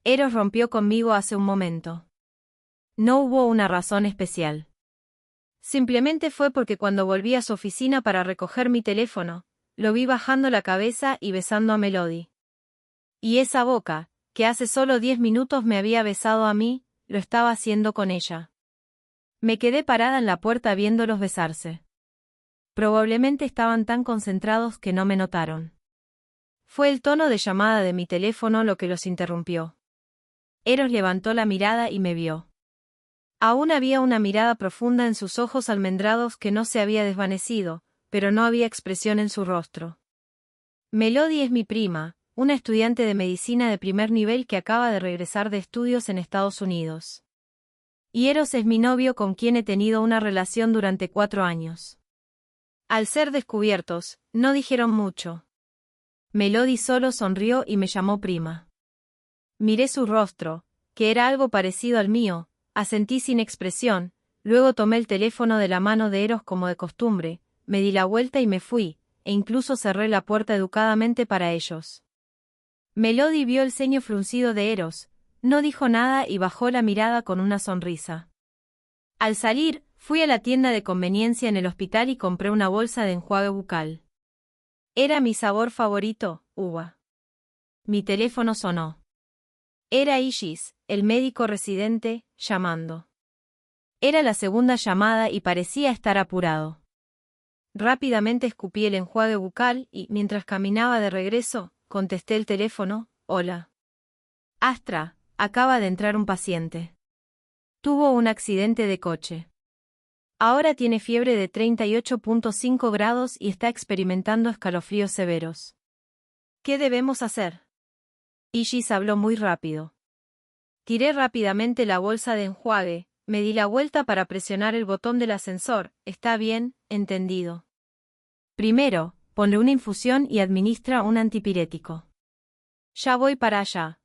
Eros rompió conmigo hace un momento. No hubo una razón especial. Simplemente fue porque cuando volví a su oficina para recoger mi teléfono, lo vi bajando la cabeza y besando a Melody. Y esa boca, que hace solo 10 minutos me había besado a mí, lo estaba haciendo con ella. Me quedé parada en la puerta viéndolos besarse. Probablemente estaban tan concentrados que no me notaron. Fue el tono de llamada de mi teléfono lo que los interrumpió. Eros levantó la mirada y me vio. Aún había una mirada profunda en sus ojos almendrados que no se había desvanecido, pero no había expresión en su rostro. Melody es mi prima, una estudiante de medicina de primer nivel que acaba de regresar de estudios en Estados Unidos. Y Eros es mi novio con quien he tenido una relación durante 4 años. Al ser descubiertos, no dijeron mucho. Melody solo sonrió y me llamó prima. Miré su rostro, que era algo parecido al mío, asentí sin expresión, luego tomé el teléfono de la mano de Eros como de costumbre, me di la vuelta y me fui, e incluso cerré la puerta educadamente para ellos. Melody vio el ceño fruncido de Eros, no dijo nada y bajó la mirada con una sonrisa. Al salir, fui a la tienda de conveniencia en el hospital y compré una bolsa de enjuague bucal. Era mi sabor favorito, uva. Mi teléfono sonó. Era Isis, el médico residente, llamando. Era la segunda llamada y parecía estar apurado. Rápidamente escupí el enjuague bucal y, mientras caminaba de regreso, contesté el teléfono. Hola. Astra, acaba de entrar un paciente. Tuvo un accidente de coche. Ahora tiene fiebre de 38.5 grados y está experimentando escalofríos severos. ¿Qué debemos hacer? Isis habló muy rápido. Tiré rápidamente la bolsa de enjuague, me di la vuelta para presionar el botón del ascensor. Está bien, entendido. Primero, ponle una infusión y administra un antipirético. Ya voy para allá.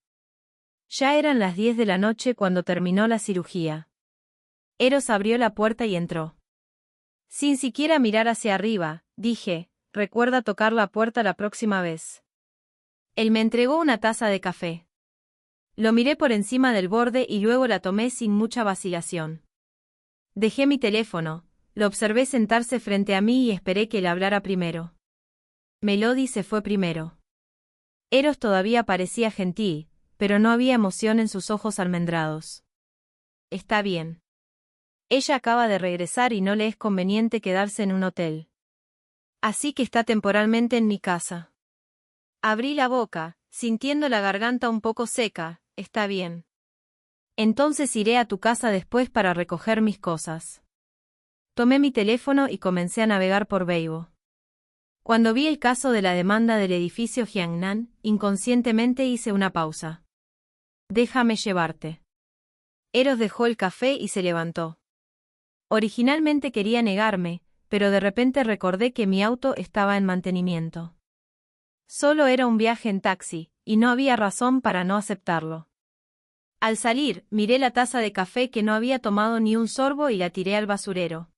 Ya eran las 10 de la noche cuando terminó la cirugía. Eros abrió la puerta y entró. Sin siquiera mirar hacia arriba, dije, recuerda tocar la puerta la próxima vez. Él me entregó una taza de café. Lo miré por encima del borde y luego la tomé sin mucha vacilación. Dejé mi teléfono, lo observé sentarse frente a mí y esperé que él hablara primero. Melody se fue primero. Eros todavía parecía gentil, pero no había emoción en sus ojos almendrados. Está bien. Ella acaba de regresar y no le es conveniente quedarse en un hotel. Así que está temporalmente en mi casa. Abrí la boca, sintiendo la garganta un poco seca. Está bien. Entonces iré a tu casa después para recoger mis cosas. Tomé mi teléfono y comencé a navegar por Weibo. Cuando vi el caso de la demanda del edificio Jiangnan, inconscientemente hice una pausa. Déjame llevarte. Eros dejó el café y se levantó. Originalmente quería negarme, pero de repente recordé que mi auto estaba en mantenimiento. Solo era un viaje en taxi, y no había razón para no aceptarlo. Al salir, miré la taza de café que no había tomado ni un sorbo y la tiré al basurero.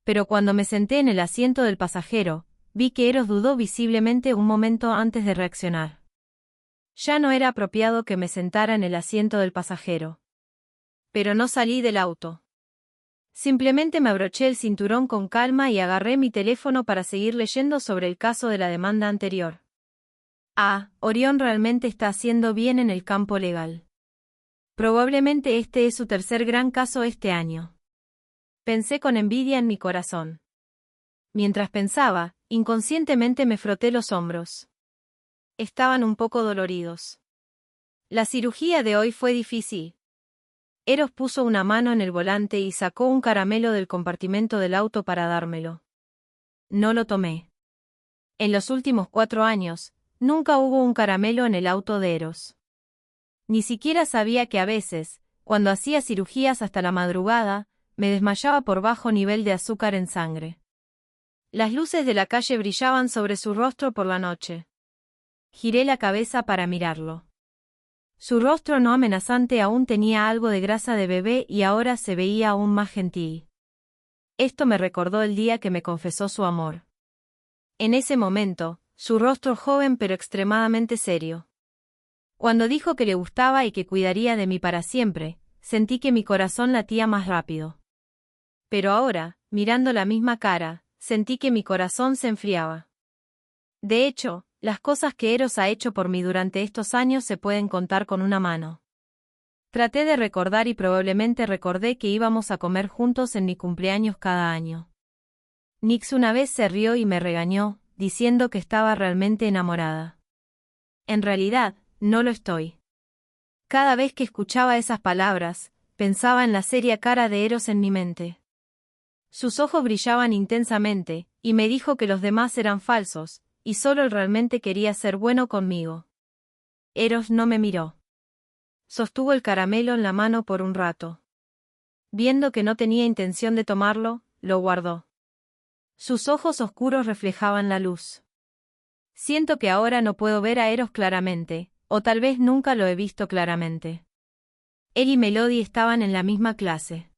Pero cuando me senté en el asiento del pasajero, vi que Eros dudó visiblemente un momento antes de reaccionar. Ya no era apropiado que me sentara en el asiento del pasajero. Pero no salí del auto. Simplemente me abroché el cinturón con calma y agarré mi teléfono para seguir leyendo sobre el caso de la demanda anterior. Orión realmente está haciendo bien en el campo legal. Probablemente este es su tercer gran caso este año. Pensé con envidia en mi corazón. Mientras pensaba, inconscientemente me froté los hombros. Estaban un poco doloridos. La cirugía de hoy fue difícil. Eros puso una mano en el volante y sacó un caramelo del compartimento del auto para dármelo. No lo tomé. En los últimos 4 años, nunca hubo un caramelo en el auto de Eros. Ni siquiera sabía que a veces, cuando hacía cirugías hasta la madrugada, me desmayaba por bajo nivel de azúcar en sangre. Las luces de la calle brillaban sobre su rostro por la noche. Giré la cabeza para mirarlo. Su rostro no amenazante aún tenía algo de grasa de bebé y ahora se veía aún más gentil. Esto me recordó el día que me confesó su amor. En ese momento, su rostro joven pero extremadamente serio. Cuando dijo que le gustaba y que cuidaría de mí para siempre, sentí que mi corazón latía más rápido. Pero ahora, mirando la misma cara, sentí que mi corazón se enfriaba. De hecho, las cosas que Eros ha hecho por mí durante estos años se pueden contar con una mano. Traté de recordar y probablemente recordé que íbamos a comer juntos en mi cumpleaños cada año. Nix una vez se rió y me regañó, diciendo que estaba realmente enamorada. En realidad, no lo estoy. Cada vez que escuchaba esas palabras, pensaba en la seria cara de Eros en mi mente. Sus ojos brillaban intensamente, y me dijo que los demás eran falsos, y solo él realmente quería ser bueno conmigo. Eros no me miró. Sostuvo el caramelo en la mano por un rato. Viendo que no tenía intención de tomarlo, lo guardó. Sus ojos oscuros reflejaban la luz. Siento que ahora no puedo ver a Eros claramente, o tal vez nunca lo he visto claramente. Él y Melody estaban en la misma clase.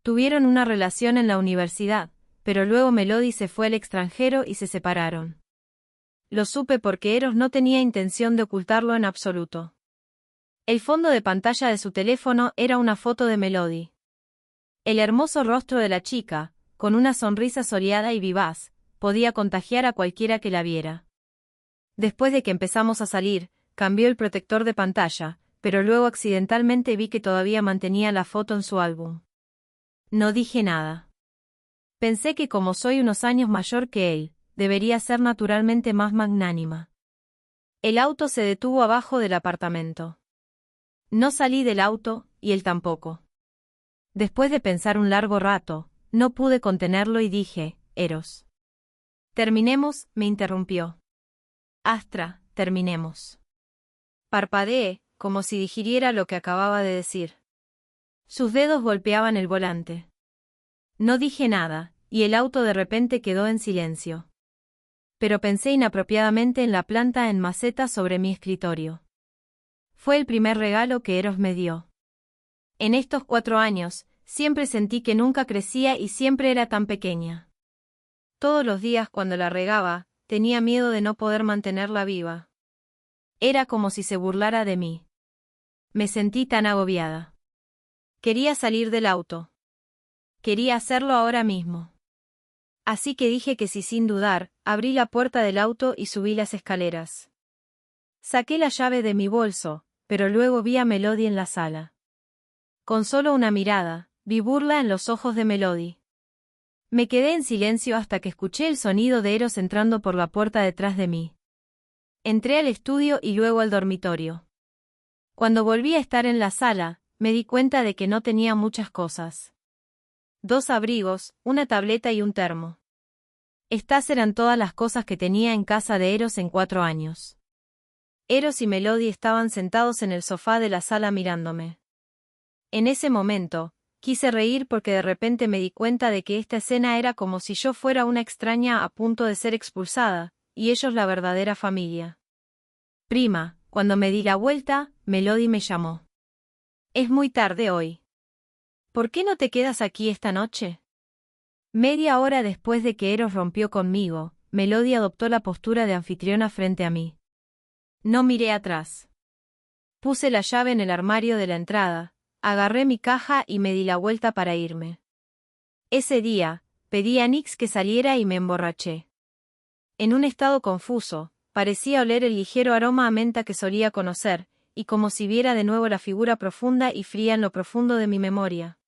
Tuvieron una relación en la universidad, pero luego Melody se fue al extranjero y se separaron. Lo supe porque Eros no tenía intención de ocultarlo en absoluto. El fondo de pantalla de su teléfono era una foto de Melody. El hermoso rostro de la chica, con una sonrisa soleada y vivaz, podía contagiar a cualquiera que la viera. Después de que empezamos a salir, cambió el protector de pantalla, pero luego accidentalmente vi que todavía mantenía la foto en su álbum. No dije nada. Pensé que como soy unos años mayor que él, debería ser naturalmente más magnánima. El auto se detuvo abajo del apartamento. No salí del auto, y él tampoco. Después de pensar un largo rato, no pude contenerlo y dije, Eros. Terminemos, me interrumpió. Astra, terminemos. Parpadeé, como si digiriera lo que acababa de decir. Sus dedos golpeaban el volante. No dije nada, y el auto de repente quedó en silencio. Pero pensé inapropiadamente en la planta en maceta sobre mi escritorio. Fue el primer regalo que Eros me dio. En estos 4 años, siempre sentí que nunca crecía y siempre era tan pequeña. Todos los días cuando la regaba, tenía miedo de no poder mantenerla viva. Era como si se burlara de mí. Me sentí tan agobiada. Quería salir del auto. Quería hacerlo ahora mismo. Así que dije que sí sin dudar, abrí la puerta del auto y subí las escaleras. Saqué la llave de mi bolso, pero luego vi a Melody en la sala. Con solo una mirada, vi burla en los ojos de Melody. Me quedé en silencio hasta que escuché el sonido de Eros entrando por la puerta detrás de mí. Entré al estudio y luego al dormitorio. Cuando volví a estar en la sala, me di cuenta de que no tenía muchas cosas. 2 abrigos, una tableta y un termo. Estas eran todas las cosas que tenía en casa de Eros en 4 años. Eros y Melody estaban sentados en el sofá de la sala mirándome. En ese momento, quise reír porque de repente me di cuenta de que esta escena era como si yo fuera una extraña a punto de ser expulsada, y ellos la verdadera familia. Prima, cuando me di la vuelta, Melody me llamó. Es muy tarde hoy. ¿Por qué no te quedas aquí esta noche? Media hora después de que Eros rompió conmigo, Melody adoptó la postura de anfitriona frente a mí. No miré atrás. Puse la llave en el armario de la entrada, agarré mi caja y me di la vuelta para irme. Ese día, pedí a Nix que saliera y me emborraché. En un estado confuso, parecía oler el ligero aroma a menta que solía conocer, y como si viera de nuevo la figura profunda y fría en lo profundo de mi memoria.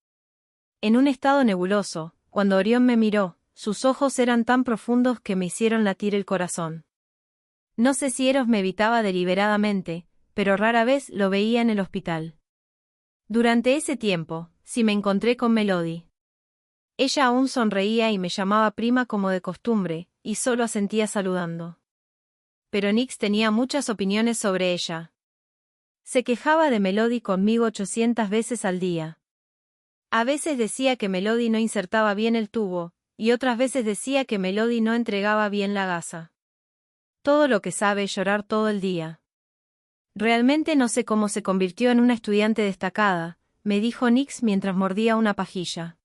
En un estado nebuloso, cuando Orión me miró, sus ojos eran tan profundos que me hicieron latir el corazón. No sé si Eros me evitaba deliberadamente, pero rara vez lo veía en el hospital. Durante ese tiempo, sí me encontré con Melody. Ella aún sonreía y me llamaba prima como de costumbre, y solo asentía saludando. Pero Nix tenía muchas opiniones sobre ella. Se quejaba de Melody conmigo 800 veces al día. A veces decía que Melody no insertaba bien el tubo, y otras veces decía que Melody no entregaba bien la gasa. Todo lo que sabe es llorar todo el día. Realmente no sé cómo se convirtió en una estudiante destacada, me dijo Nix mientras mordía una pajilla.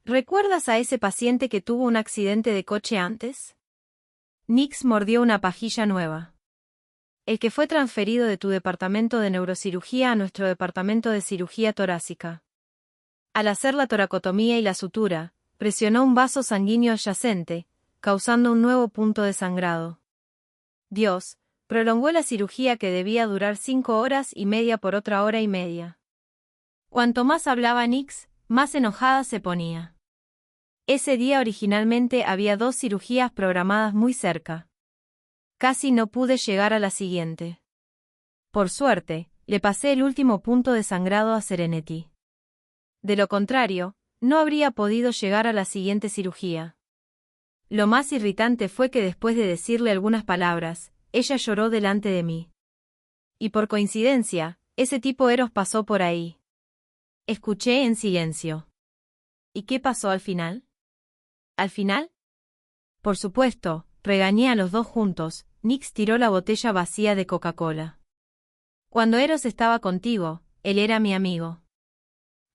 ¿Recuerdas a ese paciente que tuvo un accidente de coche antes? Nix mordió una pajilla nueva. El que fue transferido de tu departamento de neurocirugía a nuestro departamento de cirugía torácica. Al hacer la toracotomía y la sutura, presionó un vaso sanguíneo adyacente, causando un nuevo punto de sangrado. Dios, prolongó la cirugía que debía durar 5 horas y media por otra hora y media. Cuanto más hablaba Nix, más enojada se ponía. Ese día originalmente había 2 cirugías programadas muy cerca. Casi no pude llegar a la siguiente. Por suerte, le pasé el último punto de sangrado a Serenity. De lo contrario, no habría podido llegar a la siguiente cirugía. Lo más irritante fue que después de decirle algunas palabras, ella lloró delante de mí. Y por coincidencia, ese tipo Eros pasó por ahí. Escuché en silencio. ¿Y qué pasó al final? ¿Al final? Por supuesto, regañé a los dos juntos. Nix tiró la botella vacía de Coca-Cola. Cuando Eros estaba contigo, él era mi amigo.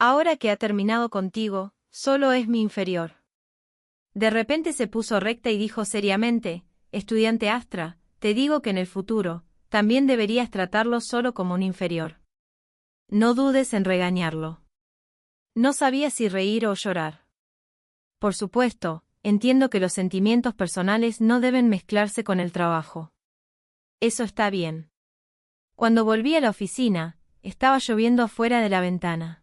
Ahora que ha terminado contigo, solo es mi inferior. De repente se puso recta y dijo seriamente, estudiante Astra, te digo que en el futuro, también deberías tratarlo solo como un inferior. No dudes en regañarlo. No sabía si reír o llorar. Por supuesto, entiendo que los sentimientos personales no deben mezclarse con el trabajo. Eso está bien. Cuando volví a la oficina, estaba lloviendo afuera de la ventana.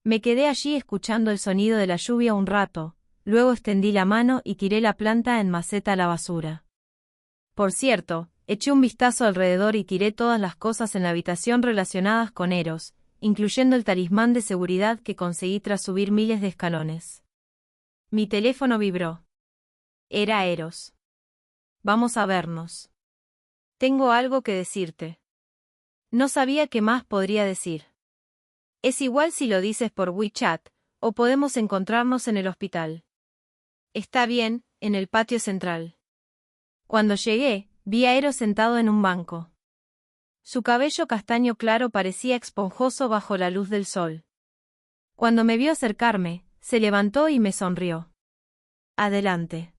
Me quedé allí escuchando el sonido de la lluvia un rato, luego extendí la mano y tiré la planta en maceta a la basura. Por cierto, eché un vistazo alrededor y tiré todas las cosas en la habitación relacionadas con Eros, incluyendo el talismán de seguridad que conseguí tras subir miles de escalones. Mi teléfono vibró. Era Eros. Vamos a vernos. Tengo algo que decirte. No sabía qué más podría decir. Es igual si lo dices por WeChat, o podemos encontrarnos en el hospital. Está bien, en el patio central. Cuando llegué, vi a Eros sentado en un banco. Su cabello castaño claro parecía esponjoso bajo la luz del sol. Cuando me vio acercarme, se levantó y me sonrió. Adelante.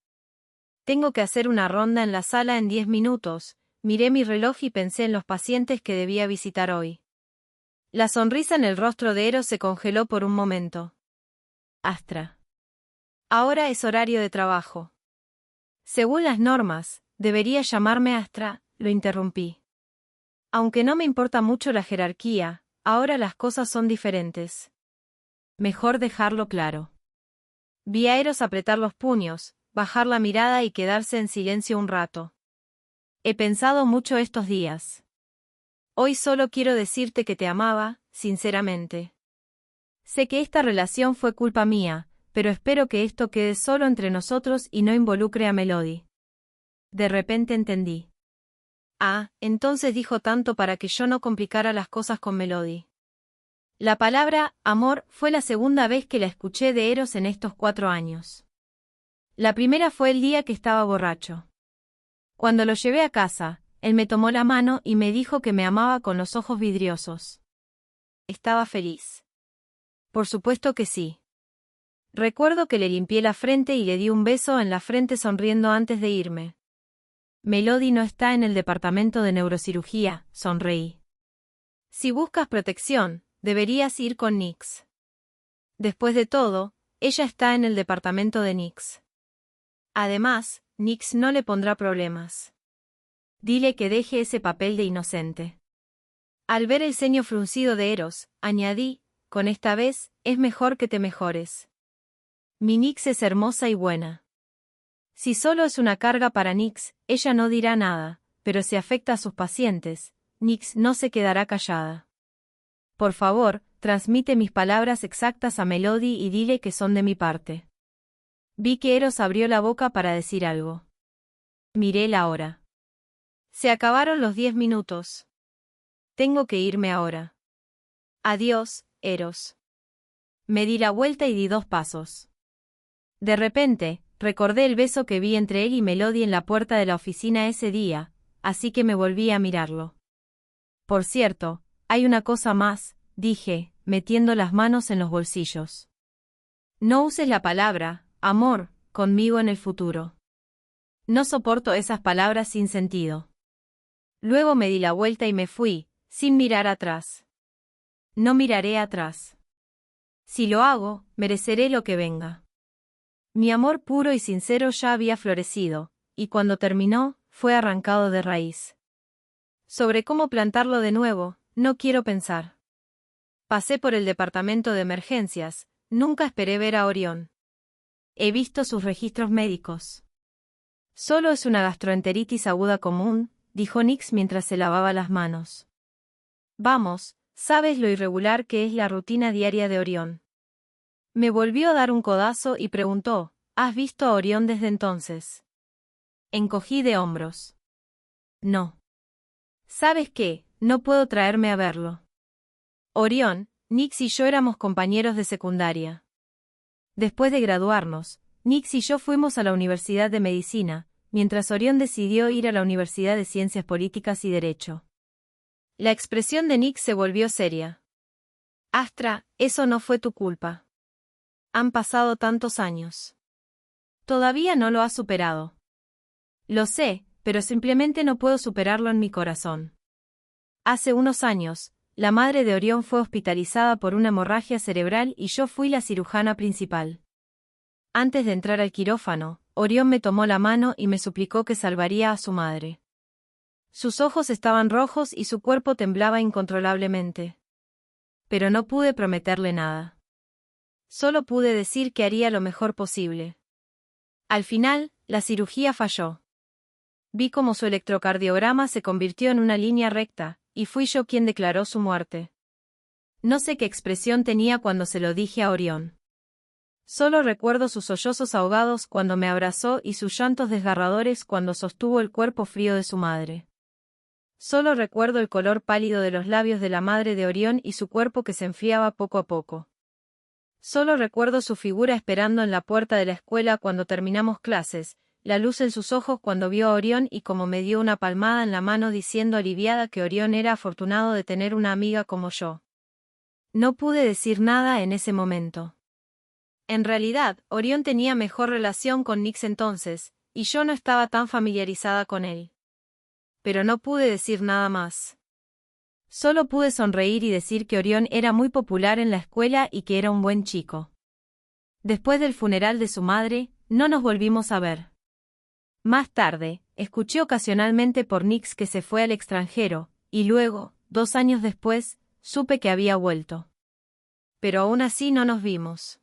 Tengo que hacer una ronda en la sala en 10 minutos, miré mi reloj y pensé en los pacientes que debía visitar hoy. La sonrisa en el rostro de Eros se congeló por un momento. Astra. Ahora es horario de trabajo. Según las normas, debería llamarme Astra, lo interrumpí. Aunque no me importa mucho la jerarquía, ahora las cosas son diferentes. Mejor dejarlo claro. Vi a Eros apretar los puños, bajar la mirada y quedarse en silencio un rato. He pensado mucho estos días. Hoy solo quiero decirte que te amaba, sinceramente. Sé que esta relación fue culpa mía, pero espero que esto quede solo entre nosotros y no involucre a Melody. De repente entendí. Ah, entonces dijo tanto para que yo no complicara las cosas con Melody. La palabra amor fue la segunda vez que la escuché de Eros en estos 4 años. La primera fue el día que estaba borracho. Cuando lo llevé a casa, él me tomó la mano y me dijo que me amaba con los ojos vidriosos. Estaba feliz. Por supuesto que sí. Recuerdo que le limpié la frente y le di un beso en la frente sonriendo antes de irme. Melody no está en el departamento de neurocirugía, sonreí. Si buscas protección, deberías ir con Nix. Después de todo, ella está en el departamento de Nix. Además, Nix no le pondrá problemas. Dile que deje ese papel de inocente. Al ver el ceño fruncido de Eros, añadí, con esta vez, es mejor que te mejores. Mi Nix es hermosa y buena. Si solo es una carga para Nix, ella no dirá nada, pero si afecta a sus pacientes, Nix no se quedará callada. Por favor, transmite mis palabras exactas a Melody y dile que son de mi parte. Vi que Eros abrió la boca para decir algo. Miré la hora. Se acabaron los 10 minutos. Tengo que irme ahora. Adiós, Eros. Me di la vuelta y di 2 pasos. De repente, recordé el beso que vi entre él y Melody en la puerta de la oficina ese día, así que me volví a mirarlo. Por cierto, hay una cosa más, dije, metiendo las manos en los bolsillos. No uses la palabra amor conmigo en el futuro. No soporto esas palabras sin sentido. Luego me di la vuelta y me fui, sin mirar atrás. No miraré atrás. Si lo hago, mereceré lo que venga. Mi amor puro y sincero ya había florecido, y cuando terminó, fue arrancado de raíz. Sobre cómo plantarlo de nuevo, no quiero pensar. Pasé por el departamento de emergencias, nunca esperé ver a Orión. He visto sus registros médicos. Solo es una gastroenteritis aguda común, dijo Nix mientras se lavaba las manos. Vamos, sabes lo irregular que es la rutina diaria de Orión. Me volvió a dar un codazo y preguntó, ¿has visto a Orión desde entonces? Encogí de hombros. No. ¿Sabes qué? No puedo traerme a verlo. Orión, Nix y yo éramos compañeros de secundaria. Después de graduarnos, Nix y yo fuimos a la Universidad de Medicina, mientras Orión decidió ir a la Universidad de Ciencias Políticas y Derecho. La expresión de Nix se volvió seria. Astra, eso no fue tu culpa. Han pasado tantos años. Todavía no lo has superado. Lo sé, pero simplemente no puedo superarlo en mi corazón. Hace unos años, la madre de Orión fue hospitalizada por una hemorragia cerebral y yo fui la cirujana principal. Antes de entrar al quirófano, Orión me tomó la mano y me suplicó que salvaría a su madre. Sus ojos estaban rojos y su cuerpo temblaba incontrolablemente. Pero no pude prometerle nada. Solo pude decir que haría lo mejor posible. Al final, la cirugía falló. Vi cómo su electrocardiograma se convirtió en una línea recta, y fui yo quien declaró su muerte. No sé qué expresión tenía cuando se lo dije a Orión. Solo recuerdo sus sollozos ahogados cuando me abrazó y sus llantos desgarradores cuando sostuvo el cuerpo frío de su madre. Solo recuerdo el color pálido de los labios de la madre de Orión y su cuerpo que se enfriaba poco a poco. Solo recuerdo su figura esperando en la puerta de la escuela cuando terminamos clases, la luz en sus ojos cuando vio a Orión y como me dio una palmada en la mano diciendo aliviada que Orión era afortunado de tener una amiga como yo. No pude decir nada en ese momento. En realidad, Orión tenía mejor relación con Nix entonces, y yo no estaba tan familiarizada con él. Pero no pude decir nada más. Solo pude sonreír y decir que Orión era muy popular en la escuela y que era un buen chico. Después del funeral de su madre, no nos volvimos a ver. Más tarde, escuché ocasionalmente por Nix que se fue al extranjero, y luego, 2 años después, supe que había vuelto. Pero aún así no nos vimos.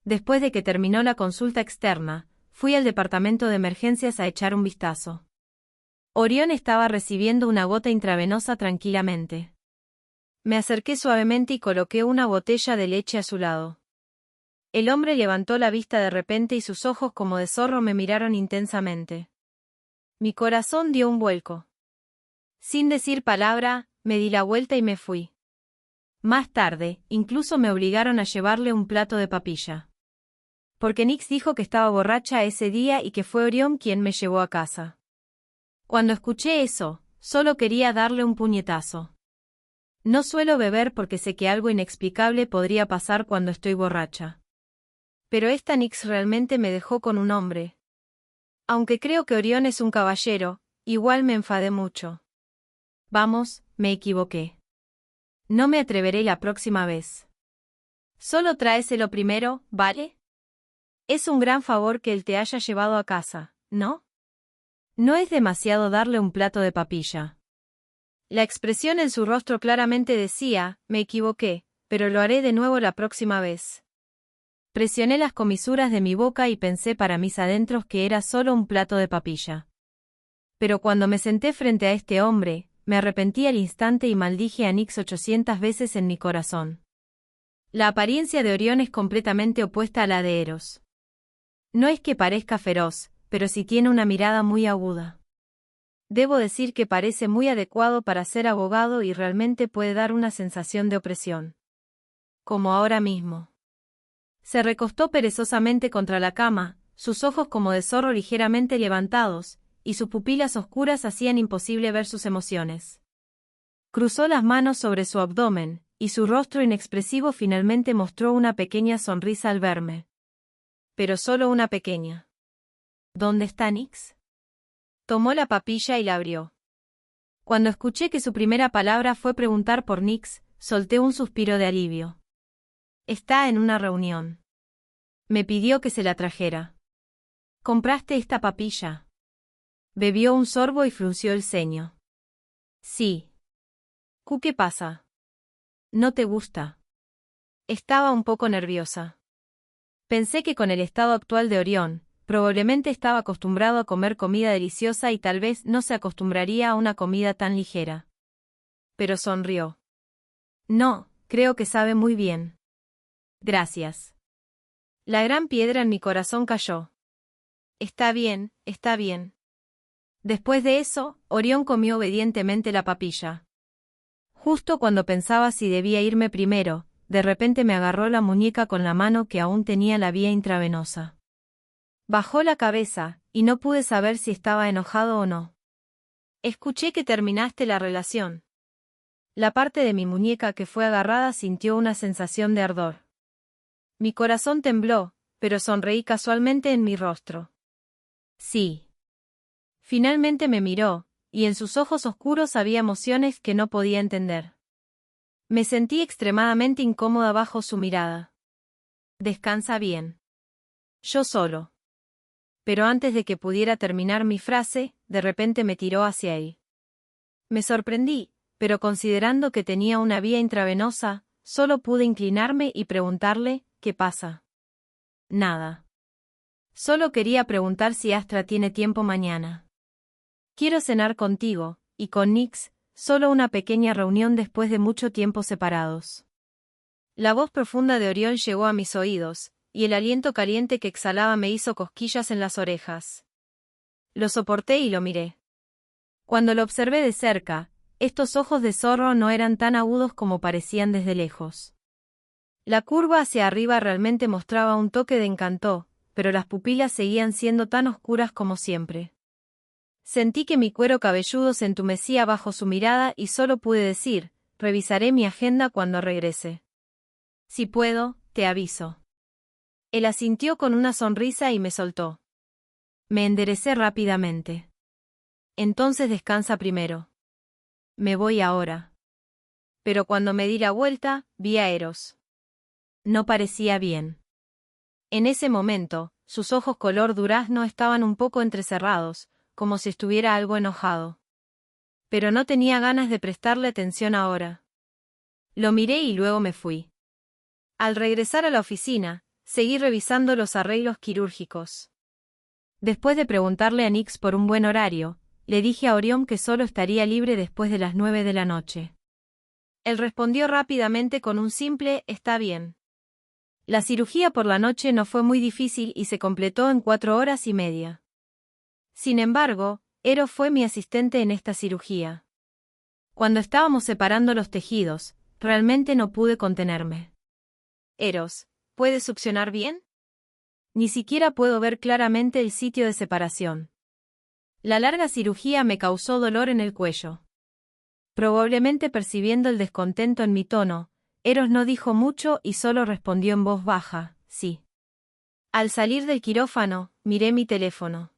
Después de que terminó la consulta externa, fui al departamento de emergencias a echar un vistazo. Orión estaba recibiendo una gota intravenosa tranquilamente. Me acerqué suavemente y coloqué una botella de leche a su lado. El hombre levantó la vista de repente y sus ojos como de zorro me miraron intensamente. Mi corazón dio un vuelco. Sin decir palabra, me di la vuelta y me fui. Más tarde, incluso me obligaron a llevarle un plato de papilla. Porque Nix dijo que estaba borracha ese día y que fue Orión quien me llevó a casa. Cuando escuché eso, solo quería darle un puñetazo. No suelo beber porque sé que algo inexplicable podría pasar cuando estoy borracha. Pero esta Nix realmente me dejó con un hombre. Aunque creo que Orión es un caballero, igual me enfadé mucho. Vamos, me equivoqué. No me atreveré la próxima vez. Solo tráeselo primero, ¿vale? Es un gran favor que él te haya llevado a casa, ¿no? No es demasiado darle un plato de papilla. La expresión en su rostro claramente decía, me equivoqué, pero lo haré de nuevo la próxima vez. Presioné las comisuras de mi boca y pensé para mis adentros que era solo un plato de papilla. Pero cuando me senté frente a este hombre, me arrepentí al instante y maldije a Nix 800 veces en mi corazón. La apariencia de Orión es completamente opuesta a la de Eros. No es que parezca feroz, pero sí tiene una mirada muy aguda. Debo decir que parece muy adecuado para ser abogado y realmente puede dar una sensación de opresión. Como ahora mismo. Se recostó perezosamente contra la cama, sus ojos como de zorro ligeramente levantados, y sus pupilas oscuras hacían imposible ver sus emociones. Cruzó las manos sobre su abdomen, y su rostro inexpresivo finalmente mostró una pequeña sonrisa al verme. Pero solo una pequeña. ¿Dónde está Nix? Tomó la papilla y la abrió. Cuando escuché que su primera palabra fue preguntar por Nix, solté un suspiro de alivio. Está en una reunión. Me pidió que se la trajera. ¿Compraste esta papilla? Bebió un sorbo y frunció el ceño. Sí. ¿Qué pasa? ¿No te gusta? Estaba un poco nerviosa. Pensé que con el estado actual de Orión, probablemente estaba acostumbrado a comer comida deliciosa y tal vez no se acostumbraría a una comida tan ligera. Pero sonrió. No, creo que sabe muy bien. Gracias. La gran piedra en mi corazón cayó. Está bien, está bien. Después de eso, Orión comió obedientemente la papilla. Justo cuando pensaba si debía irme primero, de repente me agarró la muñeca con la mano que aún tenía la vía intravenosa. Bajó la cabeza, y no pude saber si estaba enojado o no. Escuché que terminaste la relación. La parte de mi muñeca que fue agarrada sintió una sensación de ardor. Mi corazón tembló, pero sonreí casualmente en mi rostro. Sí. Finalmente me miró, y en sus ojos oscuros había emociones que no podía entender. Me sentí extremadamente incómoda bajo su mirada. Descansa bien. Yo solo. Pero antes de que pudiera terminar mi frase, de repente me tiró hacia él. Me sorprendí, pero considerando que tenía una vía intravenosa, solo pude inclinarme y preguntarle, ¿qué pasa? Nada. Solo quería preguntar si Astra tiene tiempo mañana. Quiero cenar contigo, y con Nix, solo una pequeña reunión después de mucho tiempo separados. La voz profunda de Orión llegó a mis oídos, y el aliento caliente que exhalaba me hizo cosquillas en las orejas. Lo soporté y lo miré. Cuando lo observé de cerca, estos ojos de zorro no eran tan agudos como parecían desde lejos. La curva hacia arriba realmente mostraba un toque de encanto, pero las pupilas seguían siendo tan oscuras como siempre. Sentí que mi cuero cabelludo se entumecía bajo su mirada y solo pude decir, revisaré mi agenda cuando regrese. Si puedo, te aviso. Él asintió con una sonrisa y me soltó. Me enderecé rápidamente. Entonces descansa primero. Me voy ahora. Pero cuando me di la vuelta, vi a Eros. No parecía bien. En ese momento, sus ojos color durazno estaban un poco entrecerrados, como si estuviera algo enojado. Pero no tenía ganas de prestarle atención ahora. Lo miré y luego me fui. Al regresar a la oficina, seguí revisando los arreglos quirúrgicos. Después de preguntarle a Nix por un buen horario, le dije a Orión que solo estaría libre después de las 9 de la noche. Él respondió rápidamente con un simple «está bien». La cirugía por la noche no fue muy difícil y se completó en 4 horas y media. Sin embargo, Eros fue mi asistente en esta cirugía. Cuando estábamos separando los tejidos, realmente no pude contenerme. Eros, ¿puedes succionar bien? Ni siquiera puedo ver claramente el sitio de separación. La larga cirugía me causó dolor en el cuello. Probablemente percibiendo el descontento en mi tono, Eros no dijo mucho y solo respondió en voz baja, sí. Al salir del quirófano, miré mi teléfono.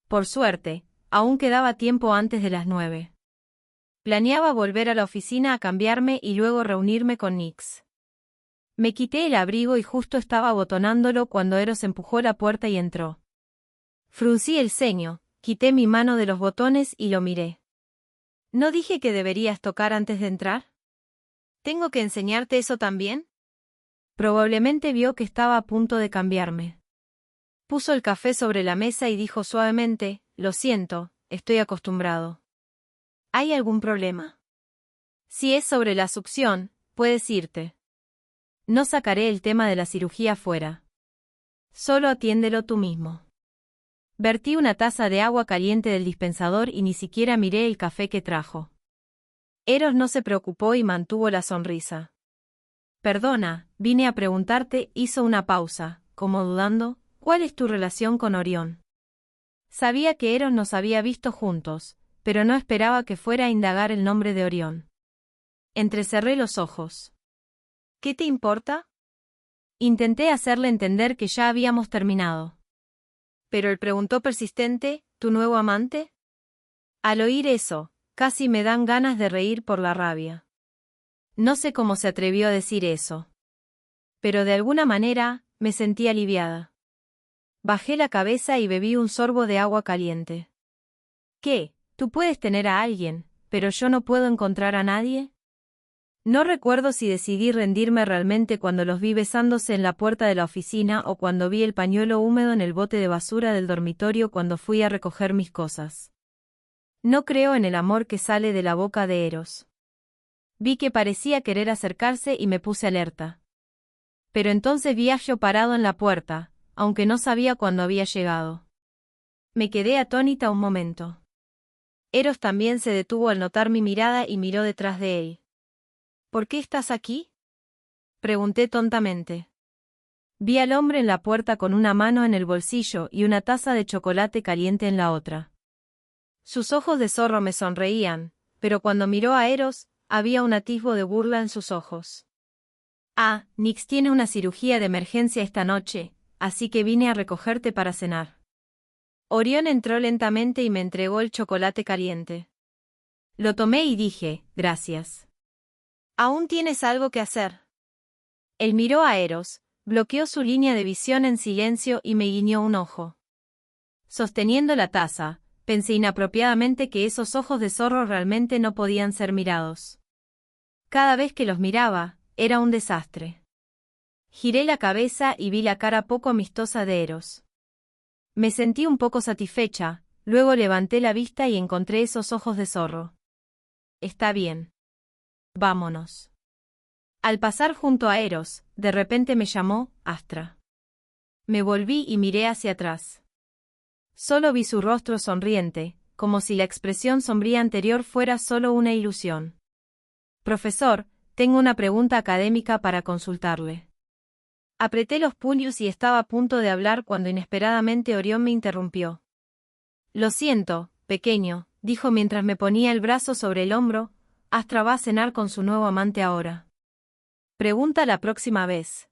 Por suerte, aún quedaba tiempo antes de las 9. Planeaba volver a la oficina a cambiarme y luego reunirme con Nix. Me quité el abrigo y justo estaba abotonándolo cuando Eros empujó la puerta y entró. Fruncí el ceño, quité mi mano de los botones y lo miré. ¿No dije que deberías tocar antes de entrar? ¿Tengo que enseñarte eso también? Probablemente vio que estaba a punto de cambiarme. Puso el café sobre la mesa y dijo suavemente, lo siento, estoy acostumbrado. ¿Hay algún problema? Si es sobre la succión, puedes irte. No sacaré el tema de la cirugía fuera. Solo atiéndelo tú mismo. Vertí una taza de agua caliente del dispensador y ni siquiera miré el café que trajo. Eros no se preocupó y mantuvo la sonrisa. Perdona, vine a preguntarte, hizo una pausa, como dudando, ¿cuál es tu relación con Orión? Sabía que Eros nos había visto juntos, pero no esperaba que fuera a indagar el nombre de Orión. Entrecerré los ojos. ¿Qué te importa? Intenté hacerle entender que ya habíamos terminado. Pero él preguntó persistente, ¿tu nuevo amante? Al oír eso, Casi me dan ganas de reír por la rabia. No sé cómo se atrevió a decir eso. Pero de alguna manera, me sentí aliviada. Bajé la cabeza y bebí un sorbo de agua caliente. ¿Qué? Tú puedes tener a alguien, pero yo no puedo encontrar a nadie. No recuerdo si decidí rendirme realmente cuando los vi besándose en la puerta de la oficina o cuando vi el pañuelo húmedo en el bote de basura del dormitorio cuando fui a recoger mis cosas. No creo en el amor que sale de la boca de Eros. Vi que parecía querer acercarse y me puse alerta. Pero entonces vi a Gio parado en la puerta, aunque no sabía cuándo había llegado. Me quedé atónita un momento. Eros también se detuvo al notar mi mirada y miró detrás de él. ¿Por qué estás aquí? Pregunté tontamente. Vi al hombre en la puerta con una mano en el bolsillo y una taza de chocolate caliente en la otra. Sus ojos de zorro me sonreían, pero cuando miró a Eros, había un atisbo de burla en sus ojos. Ah, Nix tiene una cirugía de emergencia esta noche, así que vine a recogerte para cenar. Orión entró lentamente y me entregó el chocolate caliente. Lo tomé y dije, gracias. ¿Aún tienes algo que hacer? Él miró a Eros, bloqueó su línea de visión en silencio y me guiñó un ojo. Sosteniendo la taza, pensé inapropiadamente que esos ojos de zorro realmente no podían ser mirados. Cada vez que los miraba, era un desastre. Giré la cabeza y vi la cara poco amistosa de Eros. Me sentí un poco satisfecha, luego levanté la vista y encontré esos ojos de zorro. Está bien. Vámonos. Al pasar junto a Eros, de repente me llamó, Astra. Me volví y miré hacia atrás. Solo vi su rostro sonriente, como si la expresión sombría anterior fuera solo una ilusión. Profesor, tengo una pregunta académica para consultarle. Apreté los puños y estaba a punto de hablar cuando inesperadamente Orión me interrumpió. Lo siento, pequeño, dijo mientras me ponía el brazo sobre el hombro, Astra va a cenar con su nuevo amante ahora. Pregunta la próxima vez.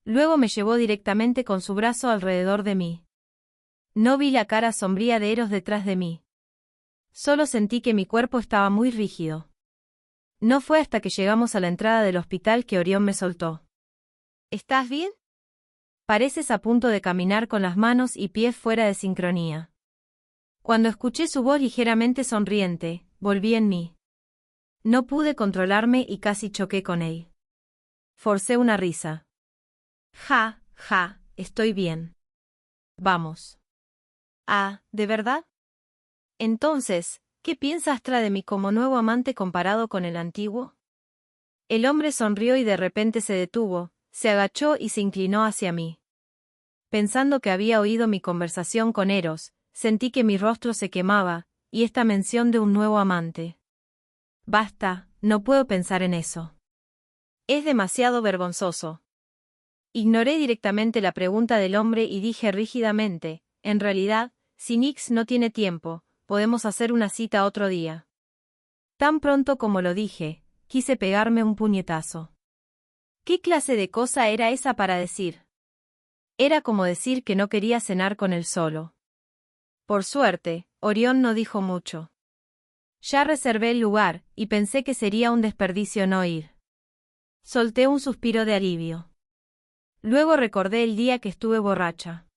Luego me llevó directamente con su brazo alrededor de mí. No vi la cara sombría de Eros detrás de mí. Solo sentí que mi cuerpo estaba muy rígido. No fue hasta que llegamos a la entrada del hospital que Orión me soltó. ¿Estás bien? Pareces a punto de caminar con las manos y pies fuera de sincronía. Cuando escuché su voz ligeramente sonriente, volví en mí. No pude controlarme y casi choqué con él. Forcé una risa. Ja, estoy bien. Vamos. Ah, ¿de verdad? Entonces, ¿qué piensa Astra de mí como nuevo amante comparado con el antiguo? El hombre sonrió y de repente se detuvo, se agachó y se inclinó hacia mí. Pensando que había oído mi conversación con Eros, sentí que mi rostro se quemaba, y esta mención de un nuevo amante. Basta, no puedo pensar en eso. Es demasiado vergonzoso. Ignoré directamente la pregunta del hombre y dije rígidamente, en realidad, si Nix no tiene tiempo, podemos hacer una cita otro día. Tan pronto como lo dije, quise pegarme un puñetazo. ¿Qué clase de cosa era esa para decir? Era como decir que no quería cenar con él solo. Por suerte, Orión no dijo mucho. Ya reservé el lugar, y pensé que sería un desperdicio no ir. Solté un suspiro de alivio. Luego recordé el día que estuve borracha.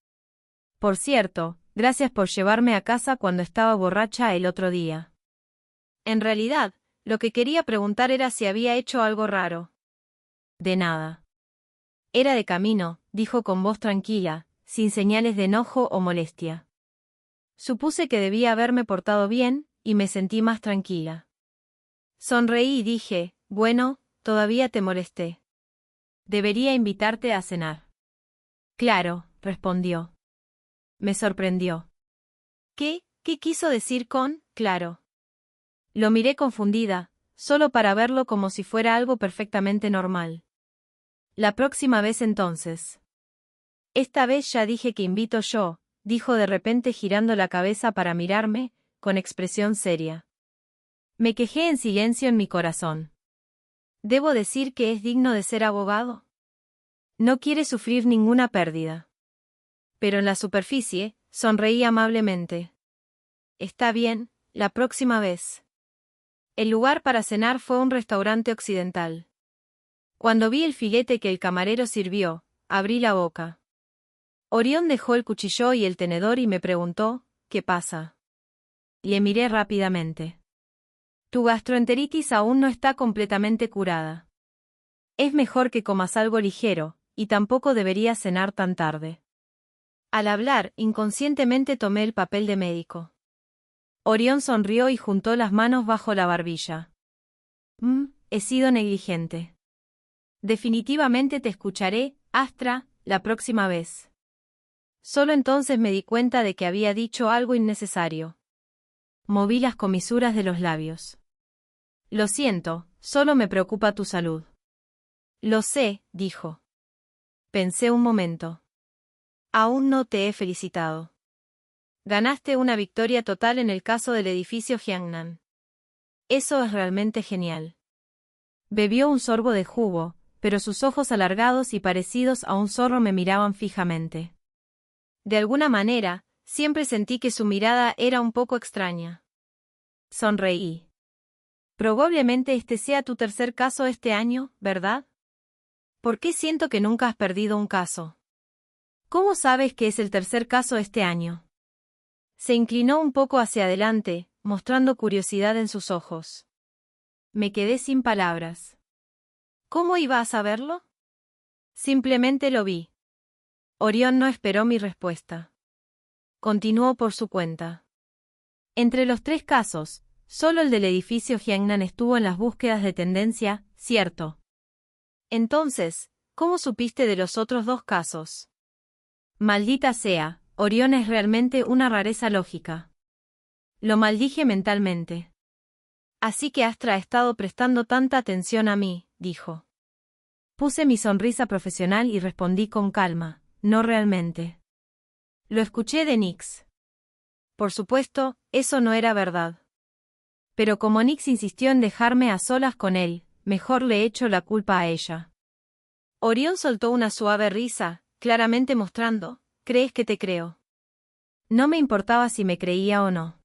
Por cierto, gracias por llevarme a casa cuando estaba borracha el otro día. En realidad, lo que quería preguntar era si había hecho algo raro. De nada. Era de camino, dijo con voz tranquila, sin señales de enojo o molestia. Supuse que debía haberme portado bien, y me sentí más tranquila. Sonreí y dije, bueno, todavía te molesté. Debería invitarte a cenar. Claro, respondió. Me sorprendió. ¿Qué quiso decir con, claro? Lo miré confundida, solo para verlo como si fuera algo perfectamente normal. La próxima vez entonces. Esta vez ya dije que invito yo, dijo de repente girando la cabeza para mirarme, con expresión seria. Me quejé en silencio en mi corazón. ¿Debo decir que es digno de ser abogado? No quiere sufrir ninguna pérdida. Pero en la superficie, sonreí amablemente. Está bien, la próxima vez. El lugar para cenar fue un restaurante occidental. Cuando vi el filete que el camarero sirvió, abrí la boca. Orión dejó el cuchillo y el tenedor y me preguntó, ¿qué pasa? Le miré rápidamente. Tu gastroenteritis aún no está completamente curada. Es mejor que comas algo ligero, y tampoco deberías cenar tan tarde. Al hablar, inconscientemente tomé el papel de médico. Orión sonrió y juntó las manos bajo la barbilla. He sido negligente. Definitivamente te escucharé, Astra, la próxima vez. Solo entonces me di cuenta de que había dicho algo innecesario. Moví las comisuras de los labios. Lo siento, solo me preocupa tu salud. Lo sé, dijo. Pensé un momento. Aún no te he felicitado. Ganaste una victoria total en el caso del edificio Jiangnan. Eso es realmente genial. Bebió un sorbo de jugo, pero sus ojos alargados y parecidos a un zorro me miraban fijamente. De alguna manera, siempre sentí que su mirada era un poco extraña. Sonreí. Probablemente este sea tu tercer caso este año, ¿verdad? ¿Por qué siento que nunca has perdido un caso? ¿Cómo sabes que es el tercer caso este año? Se inclinó un poco hacia adelante, mostrando curiosidad en sus ojos. Me quedé sin palabras. ¿Cómo iba a saberlo? Simplemente lo vi. Orión no esperó mi respuesta. Continuó por su cuenta. Entre los 3 casos, solo el del edificio Jiangnan estuvo en las búsquedas de tendencia, ¿cierto? Entonces, ¿cómo supiste de los otros 2 casos? Maldita sea, Orión es realmente una rareza lógica. Lo maldije mentalmente. Así que Astra ha estado prestando tanta atención a mí, dijo. Puse mi sonrisa profesional y respondí con calma, no realmente. Lo escuché de Nix. Por supuesto, eso no era verdad. Pero como Nix insistió en dejarme a solas con él, mejor le echo la culpa a ella. Orión soltó una suave risa, claramente mostrando, ¿crees que te creo? No me importaba si me creía o no.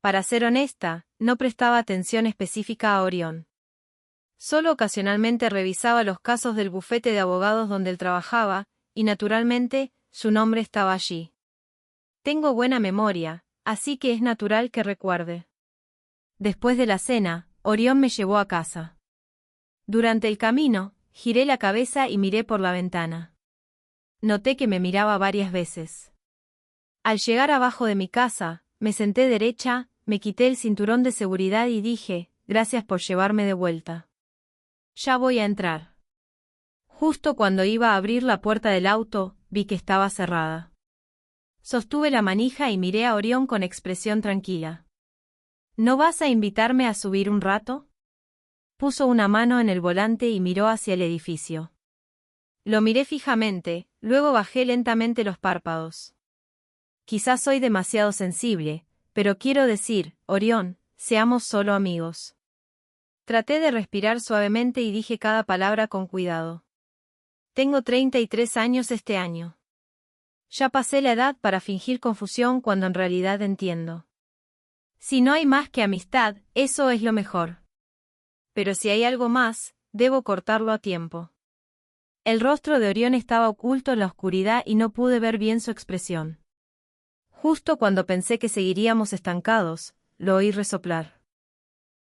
Para ser honesta, no prestaba atención específica a Orión. Solo ocasionalmente revisaba los casos del bufete de abogados donde él trabajaba, y naturalmente, su nombre estaba allí. Tengo buena memoria, así que es natural que recuerde. Después de la cena, Orión me llevó a casa. Durante el camino, giré la cabeza y miré por la ventana. Noté que me miraba varias veces. Al llegar abajo de mi casa, me senté derecha, me quité el cinturón de seguridad y dije, gracias por llevarme de vuelta. Ya voy a entrar. Justo cuando iba a abrir la puerta del auto, vi que estaba cerrada. Sostuve la manija y miré a Orión con expresión tranquila. ¿No vas a invitarme a subir un rato? Puso una mano en el volante y miró hacia el edificio. Lo miré fijamente, luego bajé lentamente los párpados. Quizás soy demasiado sensible, pero quiero decir, Orión, seamos solo amigos. Traté de respirar suavemente y dije cada palabra con cuidado. Tengo 33 años este año. Ya pasé la edad para fingir confusión cuando en realidad entiendo. Si no hay más que amistad, eso es lo mejor. Pero si hay algo más, debo cortarlo a tiempo. El rostro de Orión estaba oculto en la oscuridad y no pude ver bien su expresión. Justo cuando pensé que seguiríamos estancados, lo oí resoplar.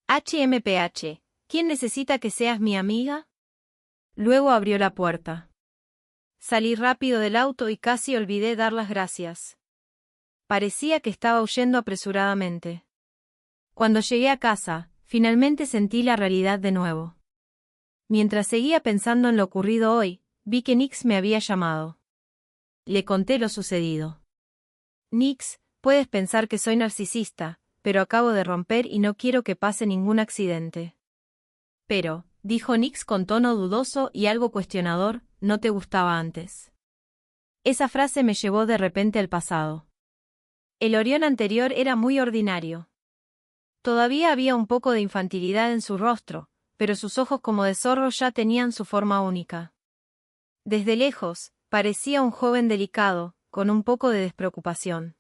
HMPH, ¿quién necesita que seas mi amiga? Luego abrió la puerta. Salí rápido del auto y casi olvidé dar las gracias. Parecía que estaba huyendo apresuradamente. Cuando llegué a casa, finalmente sentí la realidad de nuevo. Mientras seguía pensando en lo ocurrido hoy, vi que Nix me había llamado. Le conté lo sucedido. Nix, puedes pensar que soy narcisista, pero acabo de romper y no quiero que pase ningún accidente. Pero, dijo Nix con tono dudoso y algo cuestionador, ¿no te gustaba antes? Esa frase me llevó de repente al pasado. El Orión anterior era muy ordinario. Todavía había un poco de infantilidad en su rostro, pero sus ojos como de zorro ya tenían su forma única. Desde lejos, parecía un joven delicado, con un poco de despreocupación.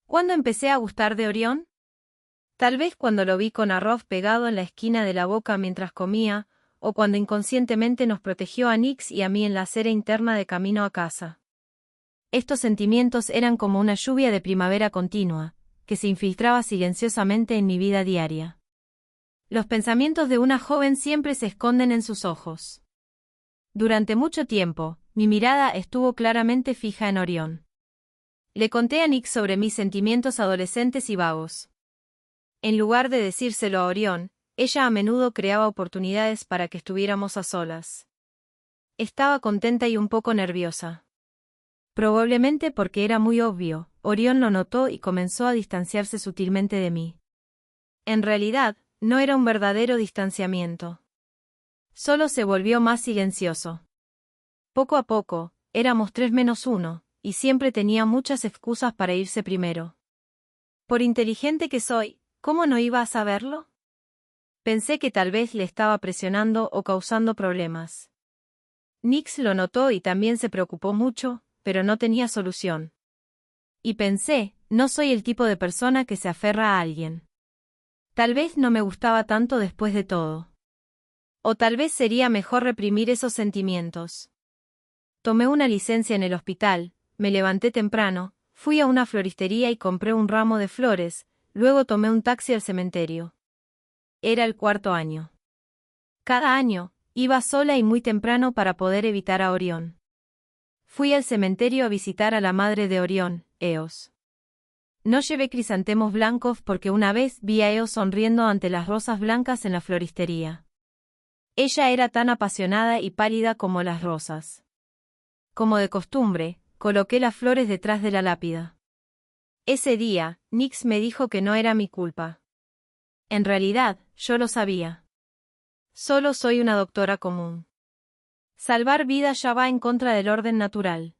¿Cuándo empecé a gustar de Orión? Tal vez cuando lo vi con arroz pegado en la esquina de la boca mientras comía, o cuando inconscientemente nos protegió a Nix y a mí en la acera interna de camino a casa. Estos sentimientos eran como una lluvia de primavera continua, que se infiltraba silenciosamente en mi vida diaria. Los pensamientos de una joven siempre se esconden en sus ojos. Durante mucho tiempo, mi mirada estuvo claramente fija en Orión. Le conté a Nix sobre mis sentimientos adolescentes y vagos. En lugar de decírselo a Orión, ella a menudo creaba oportunidades para que estuviéramos a solas. Estaba contenta y un poco nerviosa. Probablemente porque era muy obvio, Orión lo notó y comenzó a distanciarse sutilmente de mí. En realidad, no era un verdadero distanciamiento. Solo se volvió más silencioso. Poco a poco, éramos 3-1, y siempre tenía muchas excusas para irse primero. Por inteligente que soy, ¿cómo no iba a saberlo? Pensé que tal vez le estaba presionando o causando problemas. Nix lo notó y también se preocupó mucho, pero no tenía solución. Y pensé, no soy el tipo de persona que se aferra a alguien. Tal vez no me gustaba tanto después de todo. O tal vez sería mejor reprimir esos sentimientos. Tomé una licencia en el hospital, me levanté temprano, fui a una floristería y compré un ramo de flores, luego tomé un taxi al cementerio. Era el 4.º año. Cada año, iba sola y muy temprano para poder evitar a Orión. Fui al cementerio a visitar a la madre de Orión, Eos. No llevé crisantemos blancos porque una vez vi a Eos sonriendo ante las rosas blancas en la floristería. Ella era tan apasionada y pálida como las rosas. Como de costumbre, coloqué las flores detrás de la lápida. Ese día, Nix me dijo que no era mi culpa. En realidad, yo lo sabía. Solo soy una doctora común. Salvar vidas ya va en contra del orden natural.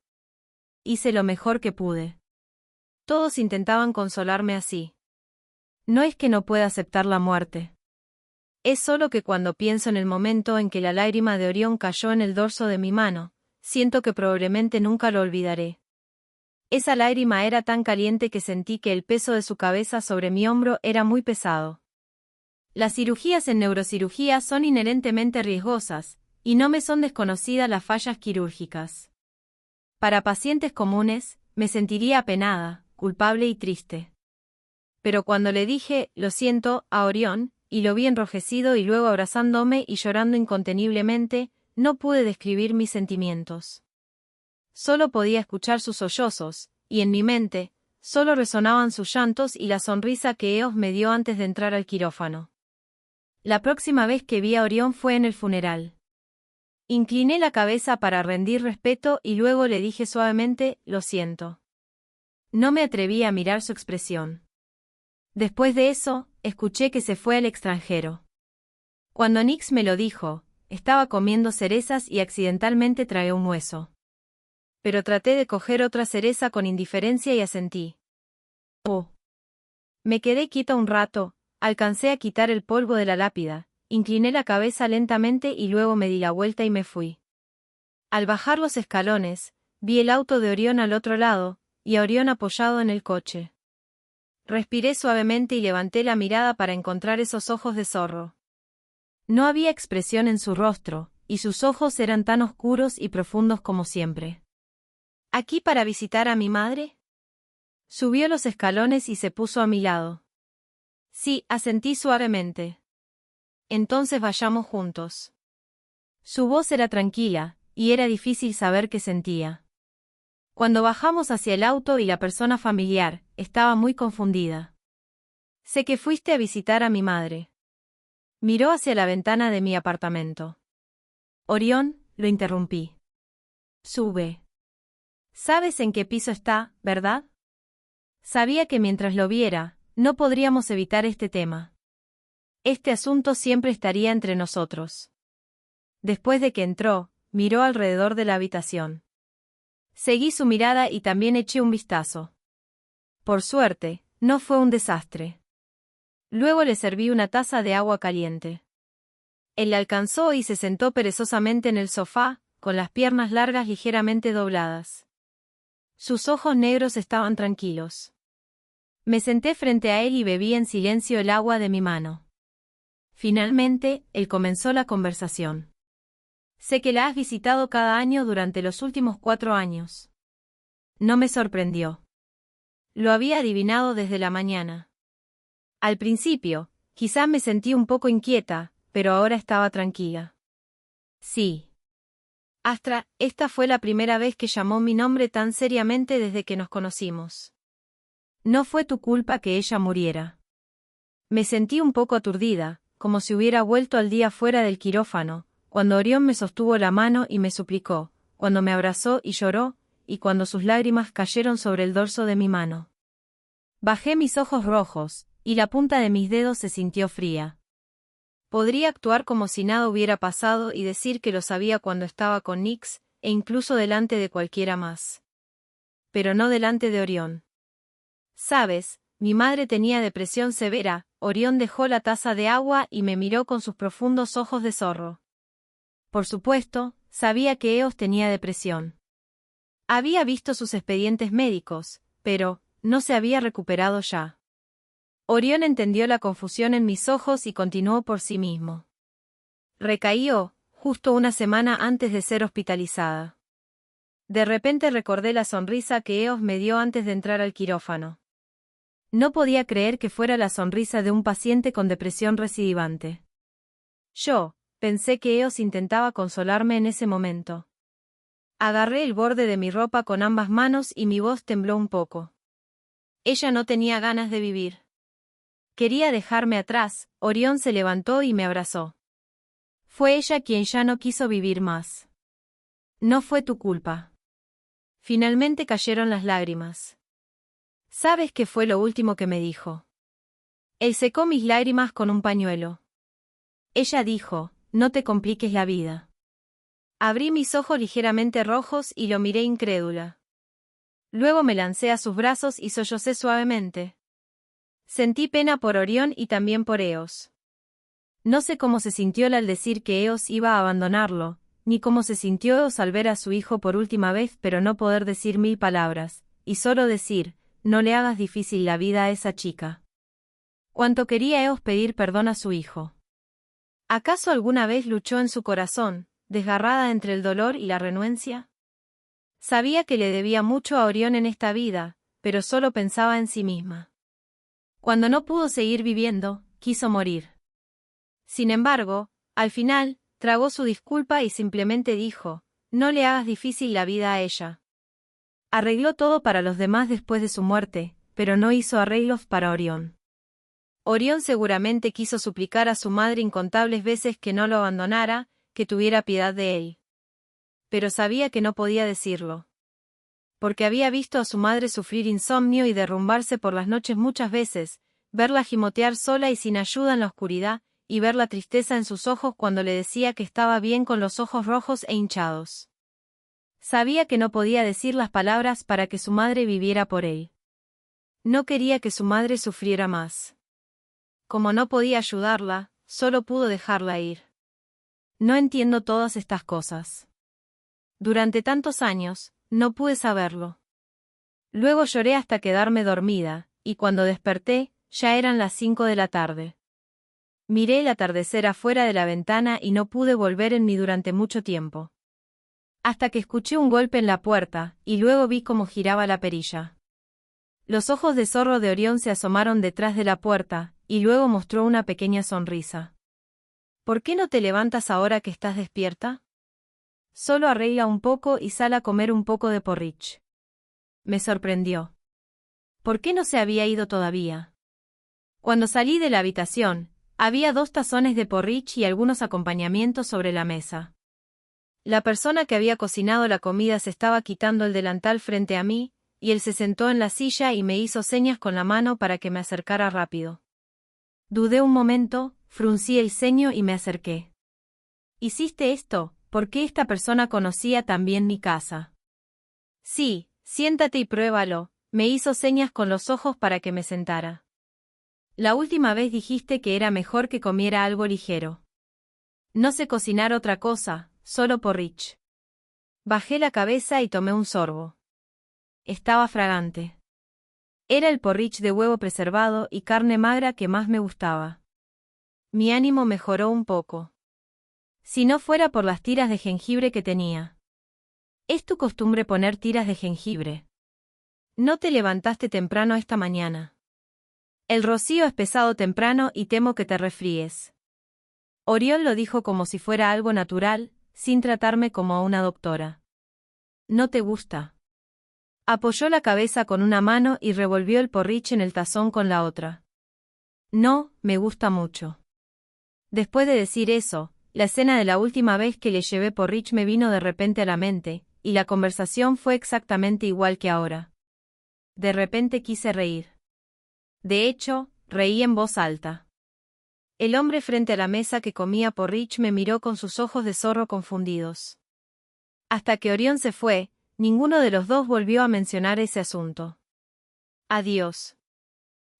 Hice lo mejor que pude. Todos intentaban consolarme así. No es que no pueda aceptar la muerte. Es solo que cuando pienso en el momento en que la lágrima de Orión cayó en el dorso de mi mano, siento que probablemente nunca lo olvidaré. Esa lágrima era tan caliente que sentí que el peso de su cabeza sobre mi hombro era muy pesado. Las cirugías en neurocirugía son inherentemente riesgosas, y no me son desconocidas las fallas quirúrgicas. Para pacientes comunes, me sentiría apenada, culpable y triste. Pero cuando le dije, lo siento, a Orión, y lo vi enrojecido y luego abrazándome y llorando inconteniblemente, no pude describir mis sentimientos. Solo podía escuchar sus sollozos, y en mi mente, solo resonaban sus llantos y la sonrisa que Eos me dio antes de entrar al quirófano. La próxima vez que vi a Orión fue en el funeral. Incliné la cabeza para rendir respeto y luego le dije suavemente, lo siento. No me atreví a mirar su expresión. Después de eso, escuché que se fue al extranjero. Cuando Nix me lo dijo, estaba comiendo cerezas y accidentalmente tragué un hueso. Pero traté de coger otra cereza con indiferencia y asentí. Oh. Me quedé quieta un rato, alcancé a quitar el polvo de la lápida, incliné la cabeza lentamente y luego me di la vuelta y me fui. Al bajar los escalones, vi el auto de Orión al otro lado, y a Orión apoyado en el coche. Respiré suavemente y levanté la mirada para encontrar esos ojos de zorro. No había expresión en su rostro, y sus ojos eran tan oscuros y profundos como siempre. ¿Aquí para visitar a mi madre? Subió los escalones y se puso a mi lado. Sí, asentí suavemente. Entonces vayamos juntos. Su voz era tranquila, y era difícil saber qué sentía. Cuando bajamos hacia el auto y la persona familiar, estaba muy confundida. Sé que fuiste a visitar a mi madre. Miró hacia la ventana de mi apartamento. Orión, lo interrumpí. Sube. ¿Sabes en qué piso está, verdad? Sabía que mientras lo viera, no podríamos evitar este tema. Este asunto siempre estaría entre nosotros. Después de que entró, miró alrededor de la habitación. Seguí su mirada y también eché un vistazo. Por suerte, no fue un desastre. Luego le serví una taza de agua caliente. Él la alcanzó y se sentó perezosamente en el sofá, con las piernas largas ligeramente dobladas. Sus ojos negros estaban tranquilos. Me senté frente a él y bebí en silencio el agua de mi mano. Finalmente, él comenzó la conversación. Sé que la has visitado cada año durante los últimos 4 años. No me sorprendió. Lo había adivinado desde la mañana. Al principio, quizá me sentí un poco inquieta, pero ahora estaba tranquila. Sí. Astra, esta fue la primera vez que llamó mi nombre tan seriamente desde que nos conocimos. No fue tu culpa que ella muriera. Me sentí un poco aturdida, como si hubiera vuelto al día fuera del quirófano, cuando Orión me sostuvo la mano y me suplicó, cuando me abrazó y lloró, y cuando sus lágrimas cayeron sobre el dorso de mi mano. Bajé mis ojos rojos, y la punta de mis dedos se sintió fría. Podría actuar como si nada hubiera pasado y decir que lo sabía cuando estaba con Nix, e incluso delante de cualquiera más. Pero no delante de Orión. Sabes, mi madre tenía depresión severa. Orión dejó la taza de agua y me miró con sus profundos ojos de zorro. Por supuesto, sabía que Eos tenía depresión. Había visto sus expedientes médicos, pero no se había recuperado ya. Orión entendió la confusión en mis ojos y continuó por sí mismo. Recaí justo una semana antes de ser hospitalizada. De repente recordé la sonrisa que Eos me dio antes de entrar al quirófano. No podía creer que fuera la sonrisa de un paciente con depresión recidivante. Yo pensé que Eos intentaba consolarme en ese momento. Agarré el borde de mi ropa con ambas manos y mi voz tembló un poco. Ella no tenía ganas de vivir. Quería dejarme atrás. Orión se levantó y me abrazó. Fue ella quien ya no quiso vivir más. No fue tu culpa. Finalmente cayeron las lágrimas. ¿Sabes qué fue lo último que me dijo? Él secó mis lágrimas con un pañuelo. Ella dijo, no te compliques la vida. Abrí mis ojos ligeramente rojos y lo miré incrédula. Luego me lancé a sus brazos y sollocé suavemente. Sentí pena por Orión y también por Eos. No sé cómo se sintió él al decir que Eos iba a abandonarlo, ni cómo se sintió Eos al ver a su hijo por última vez pero no poder decir 1000 palabras, y solo decir, no le hagas difícil la vida a esa chica. Cuánto quería Eos pedir perdón a su hijo. ¿Acaso alguna vez luchó en su corazón, desgarrada entre el dolor y la renuencia? Sabía que le debía mucho a Orión en esta vida, pero solo pensaba en sí misma. Cuando no pudo seguir viviendo, quiso morir. Sin embargo, al final, tragó su disculpa y simplemente dijo, no le hagas difícil la vida a ella. Arregló todo para los demás después de su muerte, pero no hizo arreglos para Orión. Orión seguramente quiso suplicar a su madre incontables veces que no lo abandonara, que tuviera piedad de él. Pero sabía que no podía decirlo. Porque había visto a su madre sufrir insomnio y derrumbarse por las noches muchas veces, verla gimotear sola y sin ayuda en la oscuridad, y ver la tristeza en sus ojos cuando le decía que estaba bien con los ojos rojos e hinchados. Sabía que no podía decir las palabras para que su madre viviera por él. No quería que su madre sufriera más. Como no podía ayudarla, solo pudo dejarla ir. No entiendo todas estas cosas. Durante tantos años, no pude saberlo. Luego lloré hasta quedarme dormida, y cuando desperté, ya eran las 5 de la tarde. Miré el atardecer afuera de la ventana y no pude volver en mí durante mucho tiempo. Hasta que escuché un golpe en la puerta, y luego vi cómo giraba la perilla. Los ojos de zorro de Orión se asomaron detrás de la puerta, y luego mostró una pequeña sonrisa. ¿Por qué no te levantas ahora que estás despierta? Solo arregla un poco y sal a comer un poco de porridge. Me sorprendió. ¿Por qué no se había ido todavía? Cuando salí de la habitación, había 2 tazones de porridge y algunos acompañamientos sobre la mesa. La persona que había cocinado la comida se estaba quitando el delantal frente a mí, y él se sentó en la silla y me hizo señas con la mano para que me acercara rápido. Dudé un momento, fruncí el ceño y me acerqué. ¿Hiciste esto? Porque esta persona conocía también mi casa. Sí, siéntate y pruébalo, me hizo señas con los ojos para que me sentara. La última vez dijiste que era mejor que comiera algo ligero. No sé cocinar otra cosa, solo porridge. Bajé la cabeza y tomé un sorbo. Estaba fragante. Era el porridge de huevo preservado y carne magra que más me gustaba. Mi ánimo mejoró un poco. Si no fuera por las tiras de jengibre que tenía. ¿Es tu costumbre poner tiras de jengibre? ¿No te levantaste temprano esta mañana? El rocío es pesado temprano y temo que te resfríes. Orión lo dijo como si fuera algo natural, sin tratarme como a una doctora. ¿No te gusta? Apoyó la cabeza con una mano y revolvió el porridge en el tazón con la otra. No, me gusta mucho. Después de decir eso, la escena de la última vez que le llevé porridge me vino de repente a la mente, y la conversación fue exactamente igual que ahora. De repente quise reír. De hecho, reí en voz alta. El hombre frente a la mesa que comía porridge me miró con sus ojos de zorro confundidos. Hasta que Orión se fue, ninguno de los dos volvió a mencionar ese asunto. Adiós.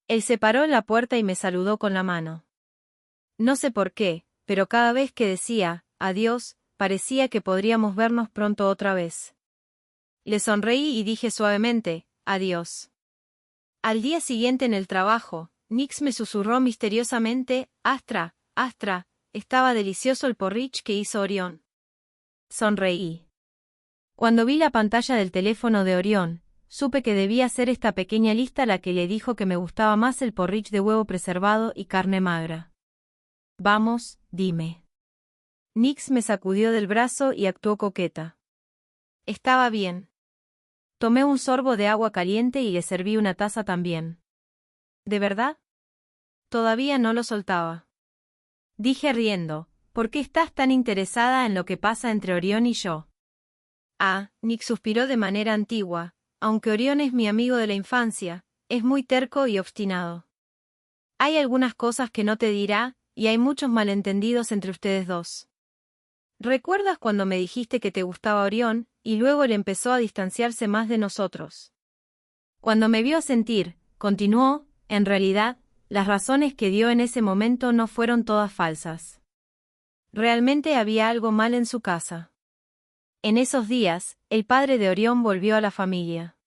Él se paró en la puerta y me saludó con la mano. No sé por qué, pero cada vez que decía, adiós, parecía que podríamos vernos pronto otra vez. Le sonreí y dije suavemente, adiós. Al día siguiente en el trabajo, Nix me susurró misteriosamente, Astra, Astra, estaba delicioso el porridge que hizo Orión. Sonreí. Cuando vi la pantalla del teléfono de Orión, supe que debía ser esta pequeña lista la que le dijo que me gustaba más el porridge de huevo preservado y carne magra. Vamos, dime. Nix me sacudió del brazo y actuó coqueta. Estaba bien. Tomé un sorbo de agua caliente y le serví una taza también. ¿De verdad? Todavía no lo soltaba. Dije riendo, ¿por qué estás tan interesada en lo que pasa entre Orión y yo? Ah, Nick suspiró de manera antigua, aunque Orión es mi amigo de la infancia, es muy terco y obstinado. Hay algunas cosas que no te dirá, y hay muchos malentendidos entre ustedes dos. ¿Recuerdas cuando me dijiste que te gustaba Orión, y luego él empezó a distanciarse más de nosotros? Cuando me vio asentir, continuó, en realidad, las razones que dio en ese momento no fueron todas falsas. Realmente había algo mal en su casa. En esos días, el padre de Orión volvió a la familia.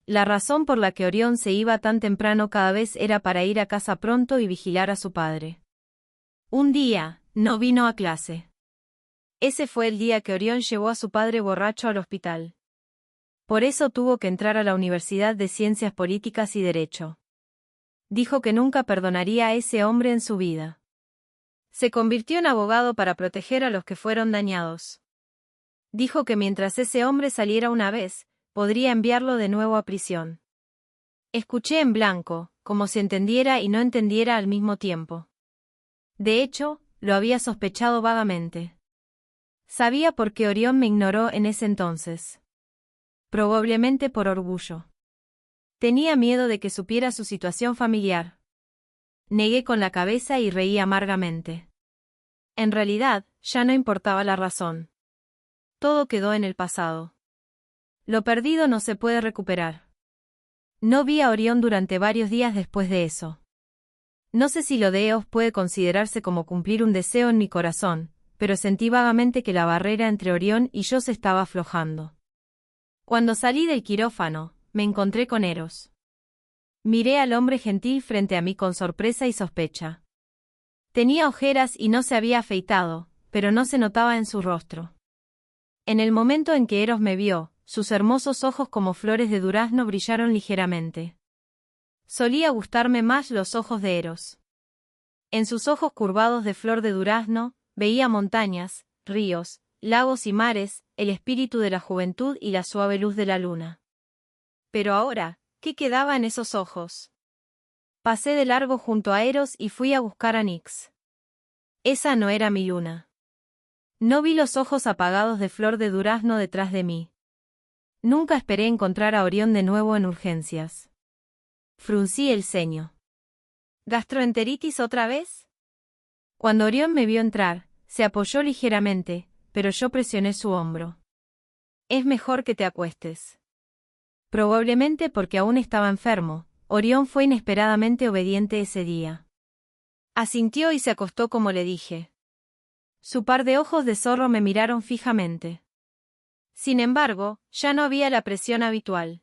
La razón por la que Orión se iba tan temprano cada vez era para ir a casa pronto y vigilar a su padre. Un día, no vino a clase. Ese fue el día que Orión llevó a su padre borracho al hospital. Por eso tuvo que entrar a la Universidad de Ciencias Políticas y Derecho. Dijo que nunca perdonaría a ese hombre en su vida. Se convirtió en abogado para proteger a los que fueron dañados. Dijo que mientras ese hombre saliera una vez, podría enviarlo de nuevo a prisión. Escuché en blanco, como si entendiera y no entendiera al mismo tiempo. De hecho, lo había sospechado vagamente. Sabía por qué Orión me ignoró en ese entonces. Probablemente por orgullo. Tenía miedo de que supiera su situación familiar. Negué con la cabeza y reí amargamente. En realidad, ya no importaba la razón. Todo quedó en el pasado. Lo perdido no se puede recuperar. No vi a Orión durante varios días después de eso. No sé si lo de Eos puede considerarse como cumplir un deseo en mi corazón, pero sentí vagamente que la barrera entre Orión y yo se estaba aflojando. Cuando salí del quirófano, me encontré con Eros. Miré al hombre gentil frente a mí con sorpresa y sospecha. Tenía ojeras y no se había afeitado, pero no se notaba en su rostro. En el momento en que Eros me vio, sus hermosos ojos como flores de durazno brillaron ligeramente. Solía gustarme más los ojos de Eros. En sus ojos curvados de flor de durazno, veía montañas, ríos, lagos y mares, el espíritu de la juventud y la suave luz de la luna. Pero ahora, ¿qué quedaba en esos ojos? Pasé de largo junto a Eros y fui a buscar a Nix. Esa no era mi luna. No vi los ojos apagados de flor de durazno detrás de mí. Nunca esperé encontrar a Orión de nuevo en urgencias. Fruncí el ceño. ¿Gastroenteritis otra vez? Cuando Orión me vio entrar, se apoyó ligeramente, pero yo presioné su hombro. Es mejor que te acuestes. Probablemente porque aún estaba enfermo, Orión fue inesperadamente obediente ese día. Asintió y se acostó como le dije. Su par de ojos de zorro me miraron fijamente. Sin embargo, ya no había la presión habitual.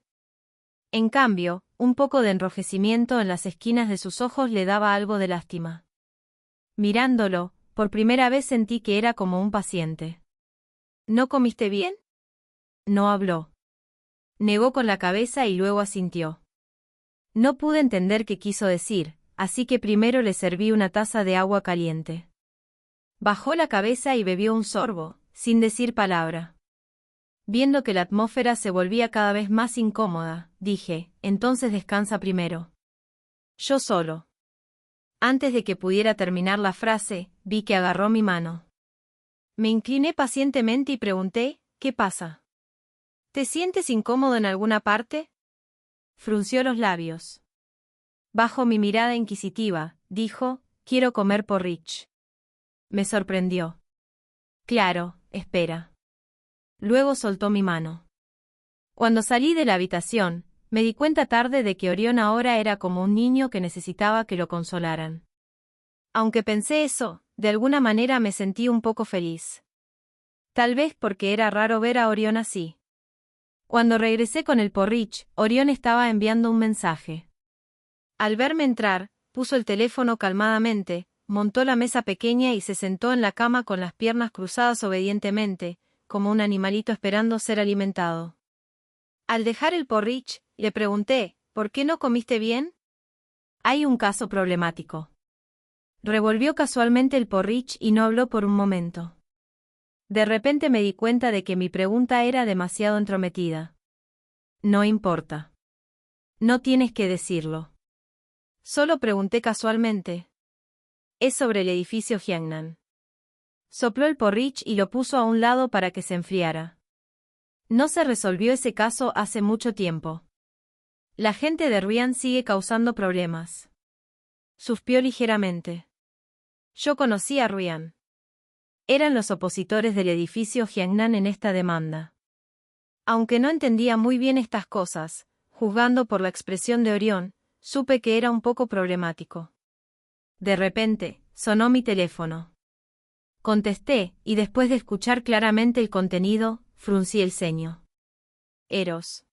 En cambio, un poco de enrojecimiento en las esquinas de sus ojos le daba algo de lástima. Mirándolo, por primera vez sentí que era como un paciente. ¿No comiste bien? No habló. Negó con la cabeza y luego asintió. No pude entender qué quiso decir, así que primero le serví una taza de agua caliente. Bajó la cabeza y bebió un sorbo, sin decir palabra. Viendo que la atmósfera se volvía cada vez más incómoda, dije, entonces descansa primero. Yo solo. Antes de que pudiera terminar la frase, vi que agarró mi mano. Me incliné pacientemente y pregunté, ¿qué pasa? ¿Te sientes incómodo en alguna parte? Frunció los labios. Bajo mi mirada inquisitiva, dijo, quiero comer porridge. Me sorprendió. Claro, espera. Luego soltó mi mano. Cuando salí de la habitación, me di cuenta tarde de que Orión ahora era como un niño que necesitaba que lo consolaran. Aunque pensé eso, de alguna manera me sentí un poco feliz. Tal vez porque era raro ver a Orión así. Cuando regresé con el porridge, Orión estaba enviando un mensaje. Al verme entrar, puso el teléfono calmadamente, montó la mesa pequeña y se sentó en la cama con las piernas cruzadas obedientemente, como un animalito esperando ser alimentado. Al dejar el porridge, le pregunté, ¿por qué no comiste bien? Hay un caso problemático. Revolvió casualmente el porridge y no habló por un momento. De repente me di cuenta de que mi pregunta era demasiado entrometida. No importa. No tienes que decirlo. Solo pregunté casualmente. Es sobre el edificio Jiangnan. Sopló el porridge y lo puso a un lado para que se enfriara. No se resolvió ese caso hace mucho tiempo. La gente de Ruian sigue causando problemas. Suspió ligeramente. Yo conocí a Ruian. Eran los opositores del edificio Jiangnan en esta demanda. Aunque no entendía muy bien estas cosas, juzgando por la expresión de Orión, supe que era un poco problemático. De repente, sonó mi teléfono. Contesté, y después de escuchar claramente el contenido, fruncí el ceño. Eros.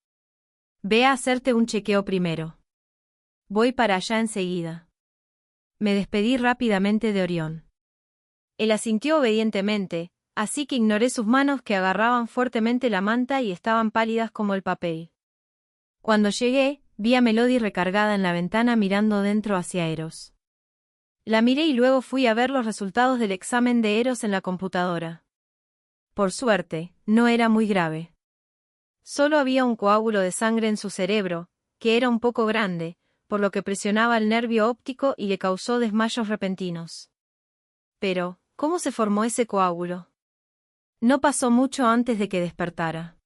Ve a hacerte un chequeo primero. Voy para allá enseguida. Me despedí rápidamente de Orión. Él asintió obedientemente, así que ignoré sus manos que agarraban fuertemente la manta y estaban pálidas como el papel. Cuando llegué, vi a Melody recargada en la ventana mirando dentro hacia Eros. La miré y luego fui a ver los resultados del examen de Eros en la computadora. Por suerte, no era muy grave. Solo había un coágulo de sangre en su cerebro, que era un poco grande, por lo que presionaba el nervio óptico y le causó desmayos repentinos. Pero, ¿cómo se formó ese coágulo? No pasó mucho antes de que despertara.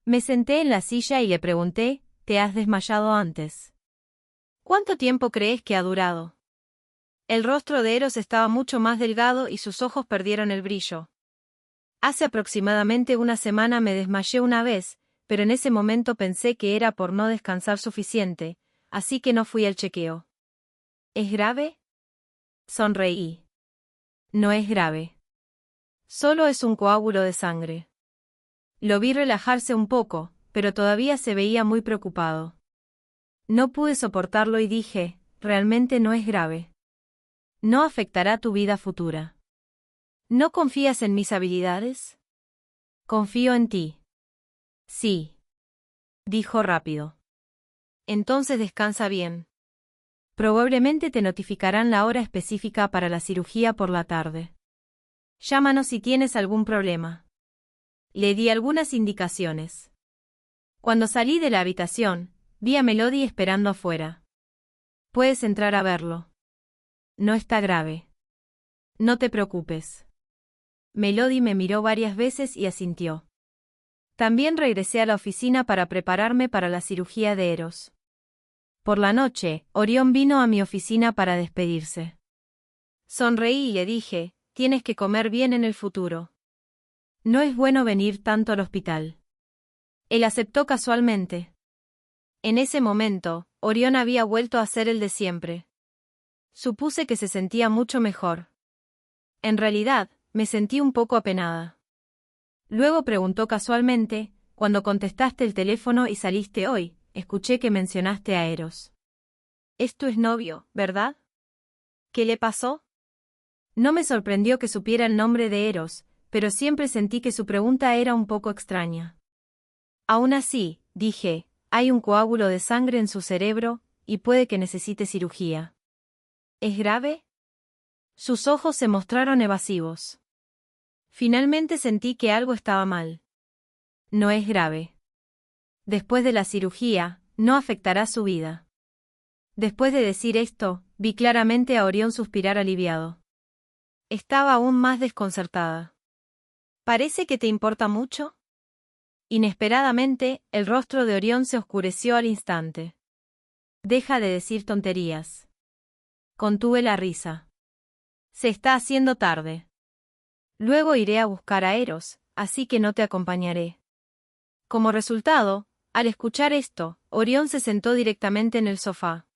Me senté en la silla y le pregunté, ¿te has desmayado antes? ¿Cuánto tiempo crees que ha durado? El rostro de Eros estaba mucho más delgado y sus ojos perdieron el brillo. Hace aproximadamente una semana me desmayé una vez, pero en ese momento pensé que era por no descansar suficiente, así que no fui al chequeo. ¿Es grave? Sonreí. No es grave. Solo es un coágulo de sangre. Lo vi relajarse un poco, pero todavía se veía muy preocupado. No pude soportarlo y dije, realmente no es grave. No afectará tu vida futura. ¿No confías en mis habilidades? Confío en ti. Sí. Dijo rápido. Entonces descansa bien. Probablemente te notificarán la hora específica para la cirugía por la tarde. Llámanos si tienes algún problema. Le di algunas indicaciones. Cuando salí de la habitación, vi a Melody esperando afuera. Puedes entrar a verlo. No está grave. No te preocupes. Melody me miró varias veces y asintió. También regresé a la oficina para prepararme para la cirugía de Eros. Por la noche, Orión vino a mi oficina para despedirse. Sonreí y le dije, tienes que comer bien en el futuro. No es bueno venir tanto al hospital. Él aceptó casualmente. En ese momento, Orión había vuelto a ser el de siempre. Supuse que se sentía mucho mejor. En realidad, me sentí un poco apenada. Luego preguntó casualmente, cuando contestaste el teléfono y saliste hoy, escuché que mencionaste a Eros. Es tu exnovio, ¿verdad? ¿Qué le pasó? No me sorprendió que supiera el nombre de Eros, pero siempre sentí que su pregunta era un poco extraña. Aún así, dije, hay un coágulo de sangre en su cerebro, y puede que necesite cirugía. ¿Es grave? Sus ojos se mostraron evasivos. Finalmente sentí que algo estaba mal. No es grave. Después de la cirugía, no afectará su vida. Después de decir esto, vi claramente a Orión suspirar aliviado. Estaba aún más desconcertada. ¿Parece que te importa mucho? Inesperadamente, el rostro de Orión se oscureció al instante. Deja de decir tonterías. Contuve la risa. Se está haciendo tarde. Luego iré a buscar a Eros, así que no te acompañaré. Como resultado, al escuchar esto, Orión se sentó directamente en el sofá.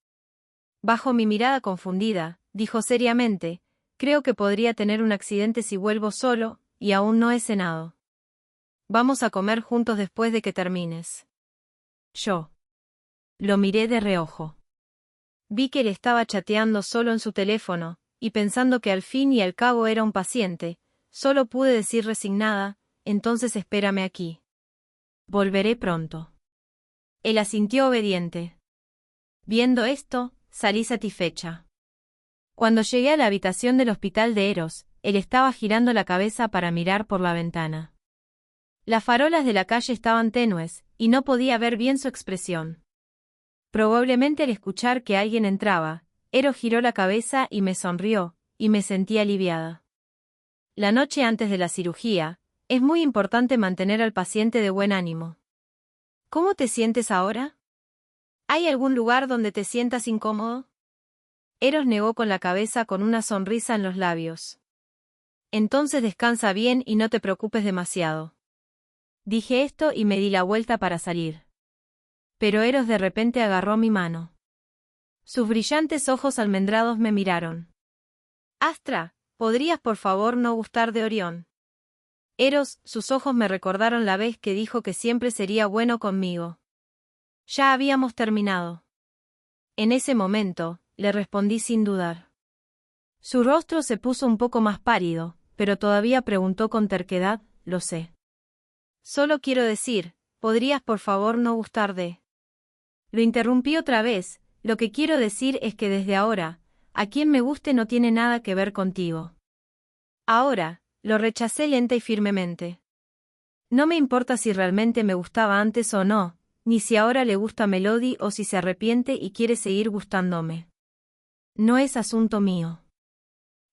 Bajo mi mirada confundida, dijo seriamente, creo que podría tener un accidente si vuelvo solo, y aún no he cenado. Vamos a comer juntos después de que termines. Yo. Lo miré de reojo. Vi que él estaba chateando solo en su teléfono, y pensando que al fin y al cabo era un paciente, solo pude decir resignada, entonces espérame aquí. Volveré pronto. Él asintió obediente. Viendo esto, salí satisfecha. Cuando llegué a la habitación del hospital de Eros, él estaba girando la cabeza para mirar por la ventana. Las farolas de la calle estaban tenues, y no podía ver bien su expresión. Probablemente al escuchar que alguien entraba, Eros giró la cabeza y me sonrió, y me sentí aliviada. La noche antes de la cirugía, es muy importante mantener al paciente de buen ánimo. ¿Cómo te sientes ahora? ¿Hay algún lugar donde te sientas incómodo? Eros negó con la cabeza con una sonrisa en los labios. Entonces descansa bien y no te preocupes demasiado. Dije esto y me di la vuelta para salir. Pero Eros de repente agarró mi mano. Sus brillantes ojos almendrados me miraron. Astra, ¿podrías por favor no gustar de Orión? Eros, sus ojos me recordaron la vez que dijo que siempre sería bueno conmigo. Ya habíamos terminado. En ese momento, le respondí sin dudar. Su rostro se puso un poco más pálido, pero todavía preguntó con terquedad, lo sé. Solo quiero decir, ¿podrías por favor no gustar de? Lo interrumpí otra vez, lo que quiero decir es que desde ahora, a quien me guste no tiene nada que ver contigo. Ahora, lo rechacé lenta y firmemente. No me importa si realmente me gustaba antes o no, ni si ahora le gusta Melody o si se arrepiente y quiere seguir gustándome. No es asunto mío.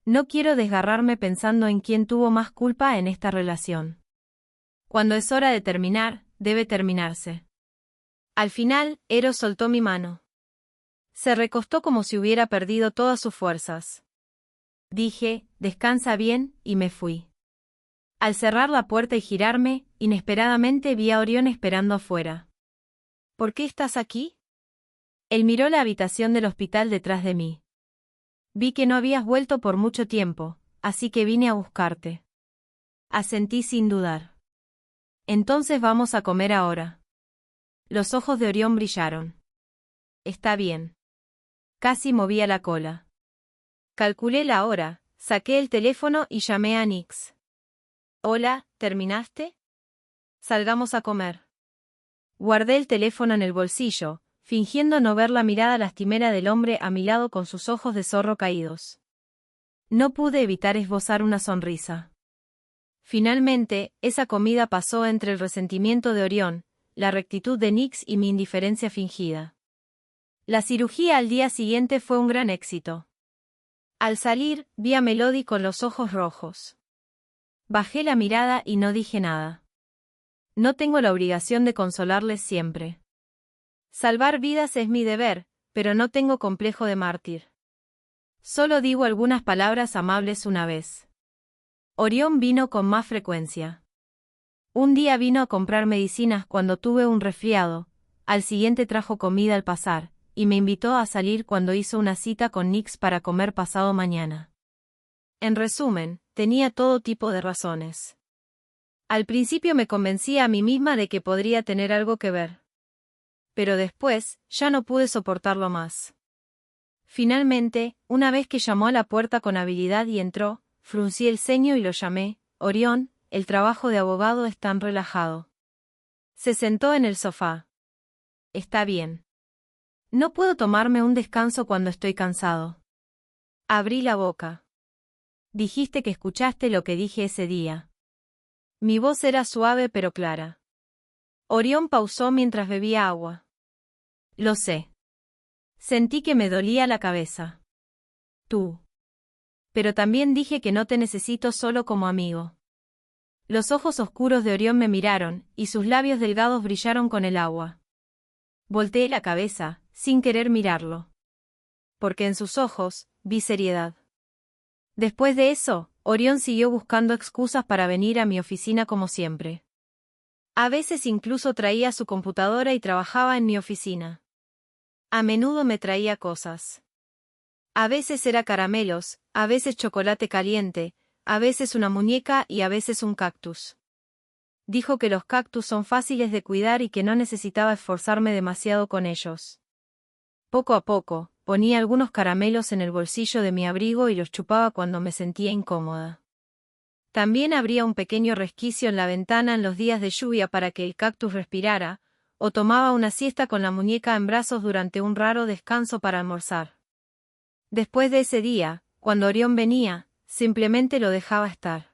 No quiero desgarrarme pensando en quién tuvo más culpa en esta relación. Cuando es hora de terminar, debe terminarse. Al final, Eros soltó mi mano. Se recostó como si hubiera perdido todas sus fuerzas. Dije, descansa bien, y me fui. Al cerrar la puerta y girarme, inesperadamente vi a Orión esperando afuera. ¿Por qué estás aquí? Él miró la habitación del hospital detrás de mí. Vi que no habías vuelto por mucho tiempo, así que vine a buscarte. Asentí sin dudar. Entonces vamos a comer ahora. Los ojos de Orión brillaron. Está bien. Casi movía la cola. Calculé la hora, saqué el teléfono y llamé a Nix. Hola, ¿terminaste? Salgamos a comer. Guardé el teléfono en el bolsillo, fingiendo no ver la mirada lastimera del hombre a mi lado con sus ojos de zorro caídos. No pude evitar esbozar una sonrisa. Finalmente, esa comida pasó entre el resentimiento de Orión, la rectitud de Nix y mi indiferencia fingida. La cirugía al día siguiente fue un gran éxito. Al salir, vi a Melody con los ojos rojos. Bajé la mirada y no dije nada. No tengo la obligación de consolarles siempre. Salvar vidas es mi deber, pero no tengo complejo de mártir. Solo digo algunas palabras amables una vez. Orión vino con más frecuencia. Un día vino a comprar medicinas cuando tuve un resfriado, al siguiente trajo comida al pasar, y me invitó a salir cuando hizo una cita con Nix para comer pasado mañana. En resumen, tenía todo tipo de razones. Al principio me convencía a mí misma de que podría tener algo que ver. pero después, ya no pude soportarlo más. Finalmente, una vez que llamó a la puerta con habilidad y entró, fruncí el ceño y lo llamé: Orión, el trabajo de abogado es tan relajado. Se sentó en el sofá. Está bien. No puedo tomarme un descanso cuando estoy cansado. Abrí la boca. Dijiste que escuchaste lo que dije ese día. Mi voz era suave pero clara. Orión pausó mientras bebía agua. Lo sé. Sentí que me dolía la cabeza. Tú. Pero también dije que no te necesito solo como amigo. Los ojos oscuros de Orión me miraron, y sus labios delgados brillaron con el agua. Volteé la cabeza, sin querer mirarlo. Porque en sus ojos, vi seriedad. Después de eso, Orión siguió buscando excusas para venir a mi oficina como siempre. A veces incluso traía su computadora y trabajaba en mi oficina. A menudo me traía cosas. A veces era caramelos, a veces chocolate caliente, a veces una muñeca y a veces un cactus. Dijo que los cactus son fáciles de cuidar y que no necesitaba esforzarme demasiado con ellos. Poco a poco, ponía algunos caramelos en el bolsillo de mi abrigo y los chupaba cuando me sentía incómoda. También abría un pequeño resquicio en la ventana en los días de lluvia para que el cactus respirara, o tomaba una siesta con la muñeca en brazos durante un raro descanso para almorzar. Después de ese día, cuando Orión venía, simplemente lo dejaba estar.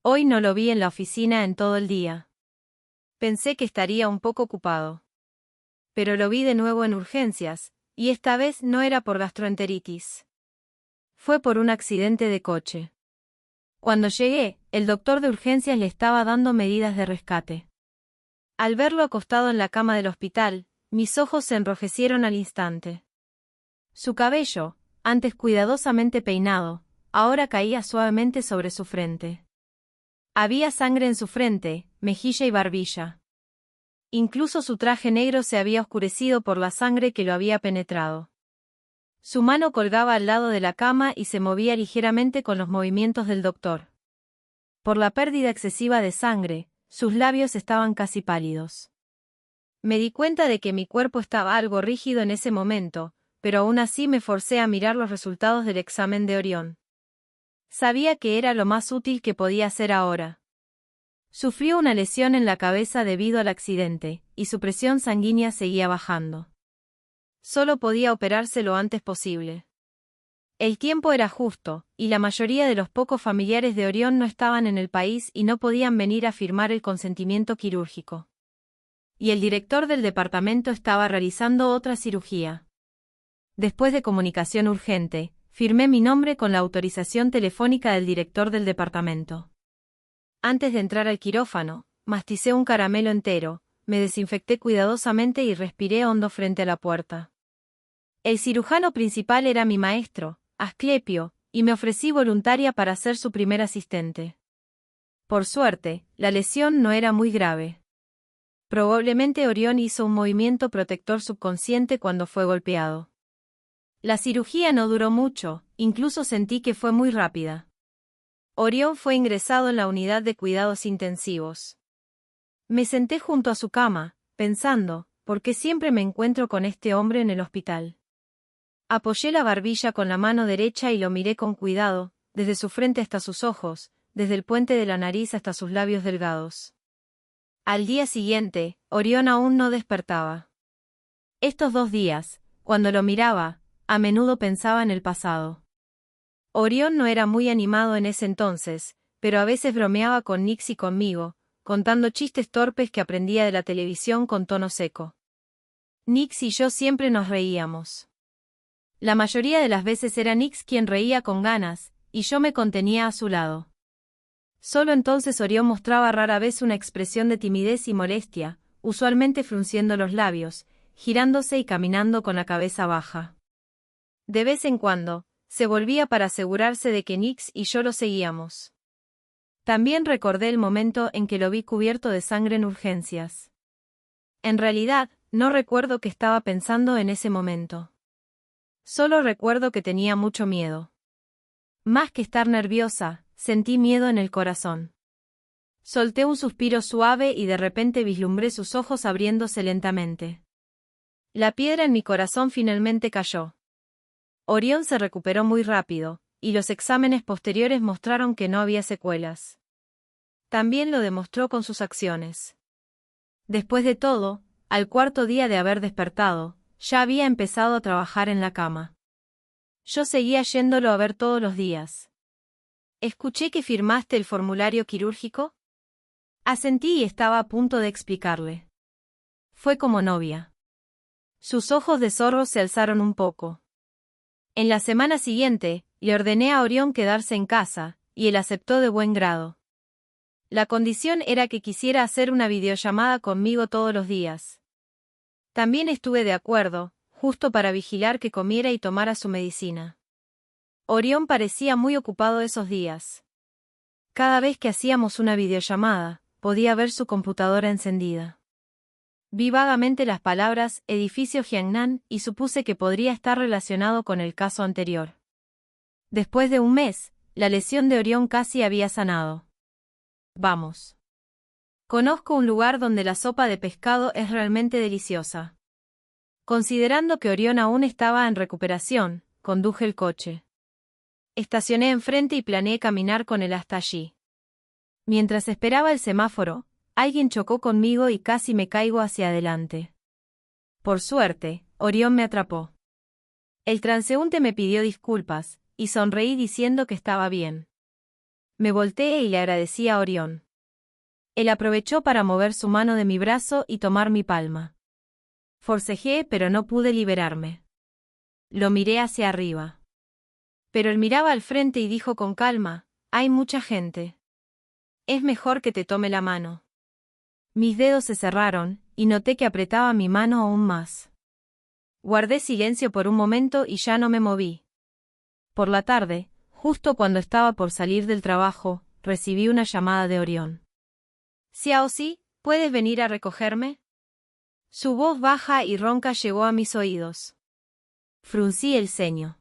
Hoy no lo vi en la oficina en todo el día. Pensé que estaría un poco ocupado. Pero lo vi de nuevo en urgencias, y esta vez no era por gastroenteritis. Fue por un accidente de coche. Cuando llegué, el doctor de urgencias le estaba dando medidas de rescate. Al verlo acostado en la cama del hospital, mis ojos se enrojecieron al instante. Su cabello, antes cuidadosamente peinado, ahora caía suavemente sobre su frente. Había sangre en su frente, mejilla y barbilla. Incluso su traje negro se había oscurecido por la sangre que lo había penetrado. Su mano colgaba al lado de la cama y se movía ligeramente con los movimientos del doctor. Por la pérdida excesiva de sangre, sus labios estaban casi pálidos. Me di cuenta de que mi cuerpo estaba algo rígido en ese momento, pero aún así me forcé a mirar los resultados del examen de Orión. Sabía que era lo más útil que podía hacer ahora. Sufrió una lesión en la cabeza debido al accidente, y su presión sanguínea seguía bajando. Solo podía operarse lo antes posible. El tiempo era justo, y la mayoría de los pocos familiares de Orión no estaban en el país y no podían venir a firmar el consentimiento quirúrgico. Y el director del departamento estaba realizando otra cirugía. Después de comunicación urgente, firmé mi nombre con la autorización telefónica del director del departamento. Antes de entrar al quirófano, masticé un caramelo entero, me desinfecté cuidadosamente y respiré hondo frente a la puerta. El cirujano principal era mi maestro, Asclepio, y me ofrecí voluntaria para ser su primer asistente. Por suerte, la lesión no era muy grave. Probablemente Orión hizo un movimiento protector subconsciente cuando fue golpeado. La cirugía no duró mucho, incluso sentí que fue muy rápida. Orión fue ingresado en la unidad de cuidados intensivos. Me senté junto a su cama, pensando, ¿por qué siempre me encuentro con este hombre en el hospital? Apoyé la barbilla con la mano derecha y lo miré con cuidado, desde su frente hasta sus ojos, desde el puente de la nariz hasta sus labios delgados. Al día siguiente, Orión aún no despertaba. Estos 2 días, cuando lo miraba, a menudo pensaba en el pasado. Orión no era muy animado en ese entonces, pero a veces bromeaba con Nix y conmigo, contando chistes torpes que aprendía de la televisión con tono seco. Nix y yo siempre nos reíamos. La mayoría de las veces era Nix quien reía con ganas, y yo me contenía a su lado. Solo entonces Orión mostraba rara vez una expresión de timidez y molestia, usualmente frunciendo los labios, girándose y caminando con la cabeza baja. De vez en cuando, se volvía para asegurarse de que Nix y yo lo seguíamos. También recordé el momento en que lo vi cubierto de sangre en urgencias. En realidad, no recuerdo qué estaba pensando en ese momento. Solo recuerdo que tenía mucho miedo. Más que estar nerviosa, sentí miedo en el corazón. Solté un suspiro suave y de repente vislumbré sus ojos abriéndose lentamente. La piedra en mi corazón finalmente cayó. Orión se recuperó muy rápido, y los exámenes posteriores mostraron que no había secuelas. También lo demostró con sus acciones. Después de todo, al cuarto día de haber despertado, ya había empezado a trabajar en la cama. Yo seguía yéndolo a ver todos los días. ¿Escuché que firmaste el formulario quirúrgico? Asentí y estaba a punto de explicarle. Fue como novia. Sus ojos de zorro se alzaron un poco. En la semana siguiente, le ordené a Orión quedarse en casa, y él aceptó de buen grado. La condición era que quisiera hacer una videollamada conmigo todos los días. También estuve de acuerdo, justo para vigilar que comiera y tomara su medicina. Orión parecía muy ocupado esos días. Cada vez que hacíamos una videollamada, podía ver su computadora encendida. Vi vagamente las palabras edificio Jiangnan y supuse que podría estar relacionado con el caso anterior. Después de un mes, la lesión de Orión casi había sanado. Vamos. Conozco un lugar donde la sopa de pescado es realmente deliciosa. Considerando que Orión aún estaba en recuperación, conduje el coche. Estacioné enfrente y planeé caminar con él hasta allí. Mientras esperaba el semáforo, alguien chocó conmigo y casi me caigo hacia adelante. Por suerte, Orión me atrapó. El transeúnte me pidió disculpas, y sonreí diciendo que estaba bien. Me volteé y le agradecí a Orión. Él aprovechó para mover su mano de mi brazo y tomar mi palma. Forcejeé pero no pude liberarme. Lo miré hacia arriba. Pero él miraba al frente y dijo con calma, hay mucha gente. Es mejor que te tome la mano. Mis dedos se cerraron, y noté que apretaba mi mano aún más. Guardé silencio por un momento y ya no me moví. Por la tarde, justo cuando estaba por salir del trabajo, recibí una llamada de Orión. Xiaoxi, ¿puedes venir a recogerme? Su voz baja y ronca llegó a mis oídos. Fruncí el ceño.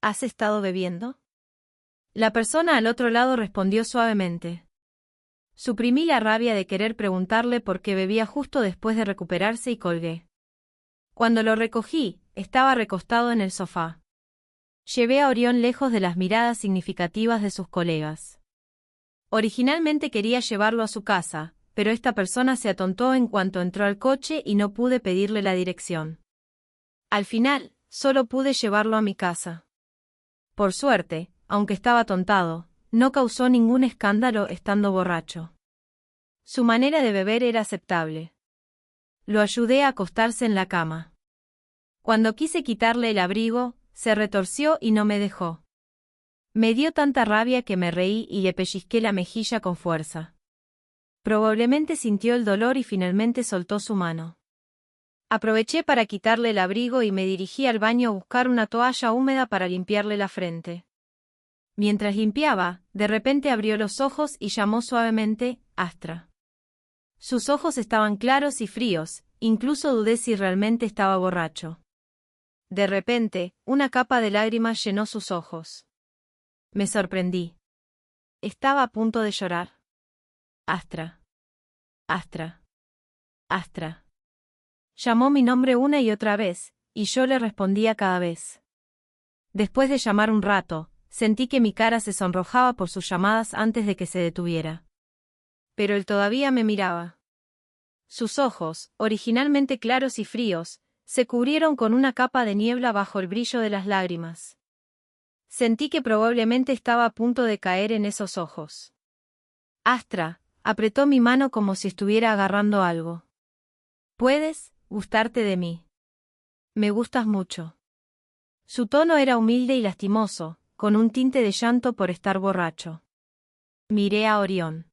¿Has estado bebiendo? La persona al otro lado respondió suavemente. Suprimí la rabia de querer preguntarle por qué bebía justo después de recuperarse y colgué. Cuando lo recogí, estaba recostado en el sofá. Llevé a Orión lejos de las miradas significativas de sus colegas. Originalmente quería llevarlo a su casa, pero esta persona se atontó en cuanto entró al coche y no pude pedirle la dirección. Al final, solo pude llevarlo a mi casa. Por suerte, aunque estaba atontado, no causó ningún escándalo estando borracho. Su manera de beber era aceptable. Lo ayudé a acostarse en la cama. Cuando quise quitarle el abrigo, se retorció y no me dejó. Me dio tanta rabia que me reí y le pellizqué la mejilla con fuerza. Probablemente sintió el dolor y finalmente soltó su mano. Aproveché para quitarle el abrigo y me dirigí al baño a buscar una toalla húmeda para limpiarle la frente. Mientras limpiaba, de repente abrió los ojos y llamó suavemente, Astra. Sus ojos estaban claros y fríos, incluso dudé si realmente estaba borracho. De repente, una capa de lágrimas llenó sus ojos. Me sorprendí. Estaba a punto de llorar. Astra. Astra. Astra. Llamó mi nombre una y otra vez, y yo le respondía cada vez. Después de llamar un rato, sentí que mi cara se sonrojaba por sus llamadas antes de que se detuviera. Pero él todavía me miraba. Sus ojos, originalmente claros y fríos, se cubrieron con una capa de niebla bajo el brillo de las lágrimas. Sentí que probablemente estaba a punto de caer en esos ojos. Astra, apretó mi mano como si estuviera agarrando algo. ¿Puedes gustarte de mí? Me gustas mucho. Su tono era humilde y lastimoso, con un tinte de llanto por estar borracho. Miré a Orión.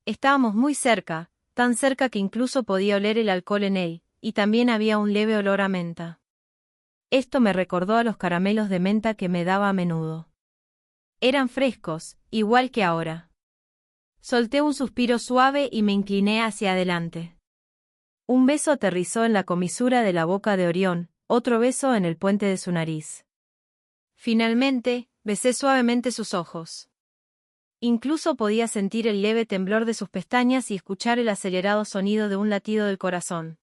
Estábamos muy cerca, tan cerca que incluso podía oler el alcohol en él, y también había un leve olor a menta. Esto me recordó a los caramelos de menta que me daba a menudo. Eran frescos, igual que ahora. Solté un suspiro suave y me incliné hacia adelante. Un beso aterrizó en la comisura de la boca de Orión, otro beso en el puente de su nariz. Finalmente, besé suavemente sus ojos. Incluso podía sentir el leve temblor de sus pestañas y escuchar el acelerado sonido de un latido del corazón.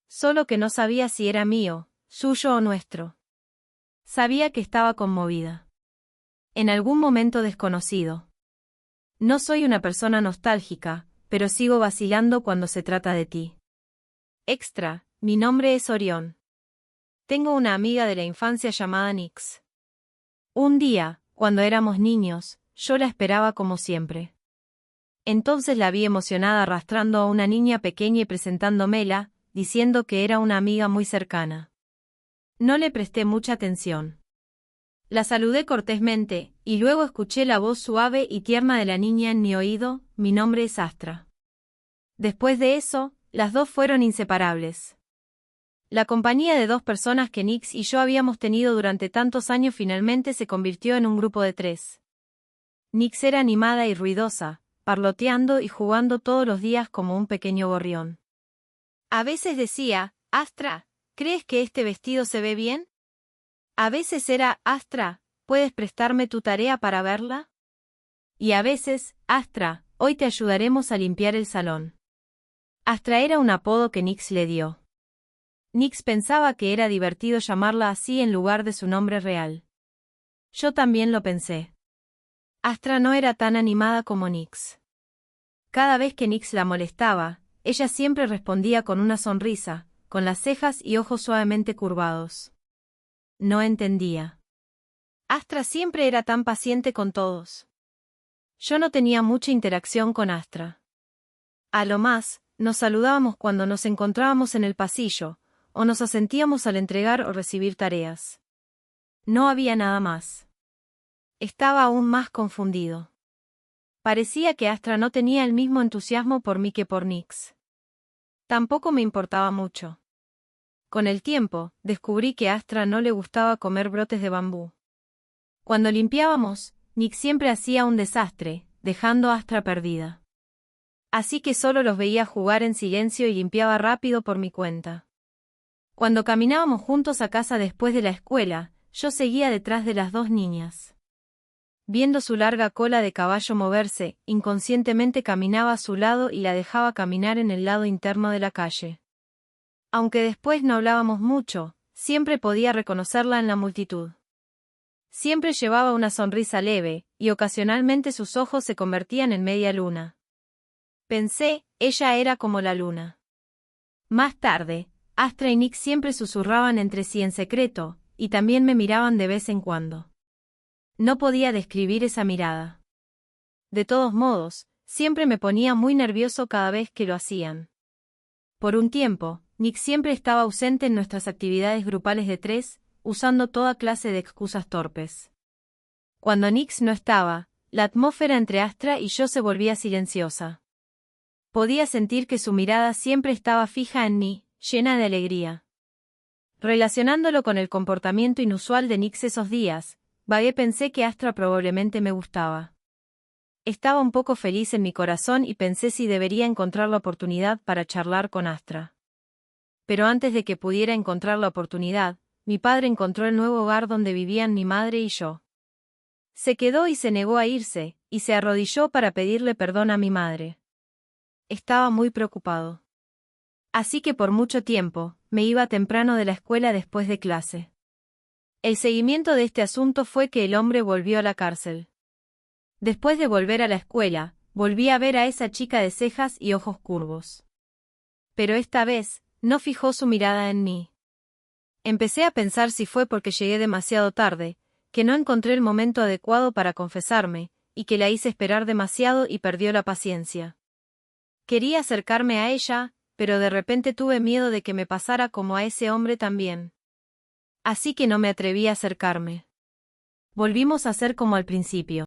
Solo que no sabía si era mío, suyo o nuestro. Sabía que estaba conmovida. En algún momento desconocido. No soy una persona nostálgica, pero sigo vacilando cuando se trata de ti. Extra, mi nombre es Orión. Tengo una amiga de la infancia llamada Nix. Un día, cuando éramos niños, yo la esperaba como siempre. Entonces la vi emocionada arrastrando a una niña pequeña y presentándomela, diciendo que era una amiga muy cercana. No le presté mucha atención. La saludé cortésmente, y luego escuché la voz suave y tierna de la niña en mi oído: mi nombre es Astra. Después de eso, las dos fueron inseparables. La compañía de dos personas que Nix y yo habíamos tenido durante tantos años finalmente se convirtió en un grupo de 3. Nix era animada y ruidosa, parloteando y jugando todos los días como un pequeño gorrión. A veces decía: Astra, ¿crees que este vestido se ve bien? A veces era: Astra, ¿puedes prestarme tu tarea para verla? Y a veces: Astra, hoy te ayudaremos a limpiar el salón. Astra era un apodo que Nix le dio. Nix pensaba que era divertido llamarla así en lugar de su nombre real. Yo también lo pensé. Astra no era tan animada como Nix. Cada vez que Nix la molestaba, ella siempre respondía con una sonrisa, con las cejas y ojos suavemente curvados. No entendía. Astra siempre era tan paciente con todos. Yo no tenía mucha interacción con Astra. A lo más, nos saludábamos cuando nos encontrábamos en el pasillo, o nos asentíamos al entregar o recibir tareas. No había nada más. Estaba aún más confundido. Parecía que Astra no tenía el mismo entusiasmo por mí que por Nix. Tampoco me importaba mucho. Con el tiempo, descubrí que a Astra no le gustaba comer brotes de bambú. Cuando limpiábamos, Nix siempre hacía un desastre, dejando a Astra perdida. Así que solo los veía jugar en silencio y limpiaba rápido por mi cuenta. Cuando caminábamos juntos a casa después de la escuela, yo seguía detrás de las dos niñas. Viendo su larga cola de caballo moverse, inconscientemente caminaba a su lado y la dejaba caminar en el lado interno de la calle. Aunque después no hablábamos mucho, siempre podía reconocerla en la multitud. Siempre llevaba una sonrisa leve, y ocasionalmente sus ojos se convertían en media luna. Pensé, ella era como la luna. Más tarde, Astra y Nix siempre susurraban entre sí en secreto, y también me miraban de vez en cuando. No podía describir esa mirada. De todos modos, siempre me ponía muy nervioso cada vez que lo hacían. Por un tiempo, Nix siempre estaba ausente en nuestras actividades grupales de 3, usando toda clase de excusas torpes. Cuando Nix no estaba, la atmósfera entre Astra y yo se volvía silenciosa. Podía sentir que su mirada siempre estaba fija en mí, llena de alegría. Relacionándolo con el comportamiento inusual de Nix esos días, vagué pensé que Astra probablemente me gustaba. Estaba un poco feliz en mi corazón y pensé si debería encontrar la oportunidad para charlar con Astra. Pero antes de que pudiera encontrar la oportunidad, mi padre encontró el nuevo hogar donde vivían mi madre y yo. Se quedó y se negó a irse, y se arrodilló para pedirle perdón a mi madre. Estaba muy preocupado. Así que por mucho tiempo, me iba temprano de la escuela después de clase. El seguimiento de este asunto fue que el hombre volvió a la cárcel. Después de volver a la escuela, volví a ver a esa chica de cejas y ojos curvos. Pero esta vez, no fijó su mirada en mí. Empecé a pensar si fue porque llegué demasiado tarde, que no encontré el momento adecuado para confesarme, y que la hice esperar demasiado y perdió la paciencia. Quería acercarme a ella, pero de repente tuve miedo de que me pasara como a ese hombre también. Así que no me atreví a acercarme. Volvimos a ser como al principio.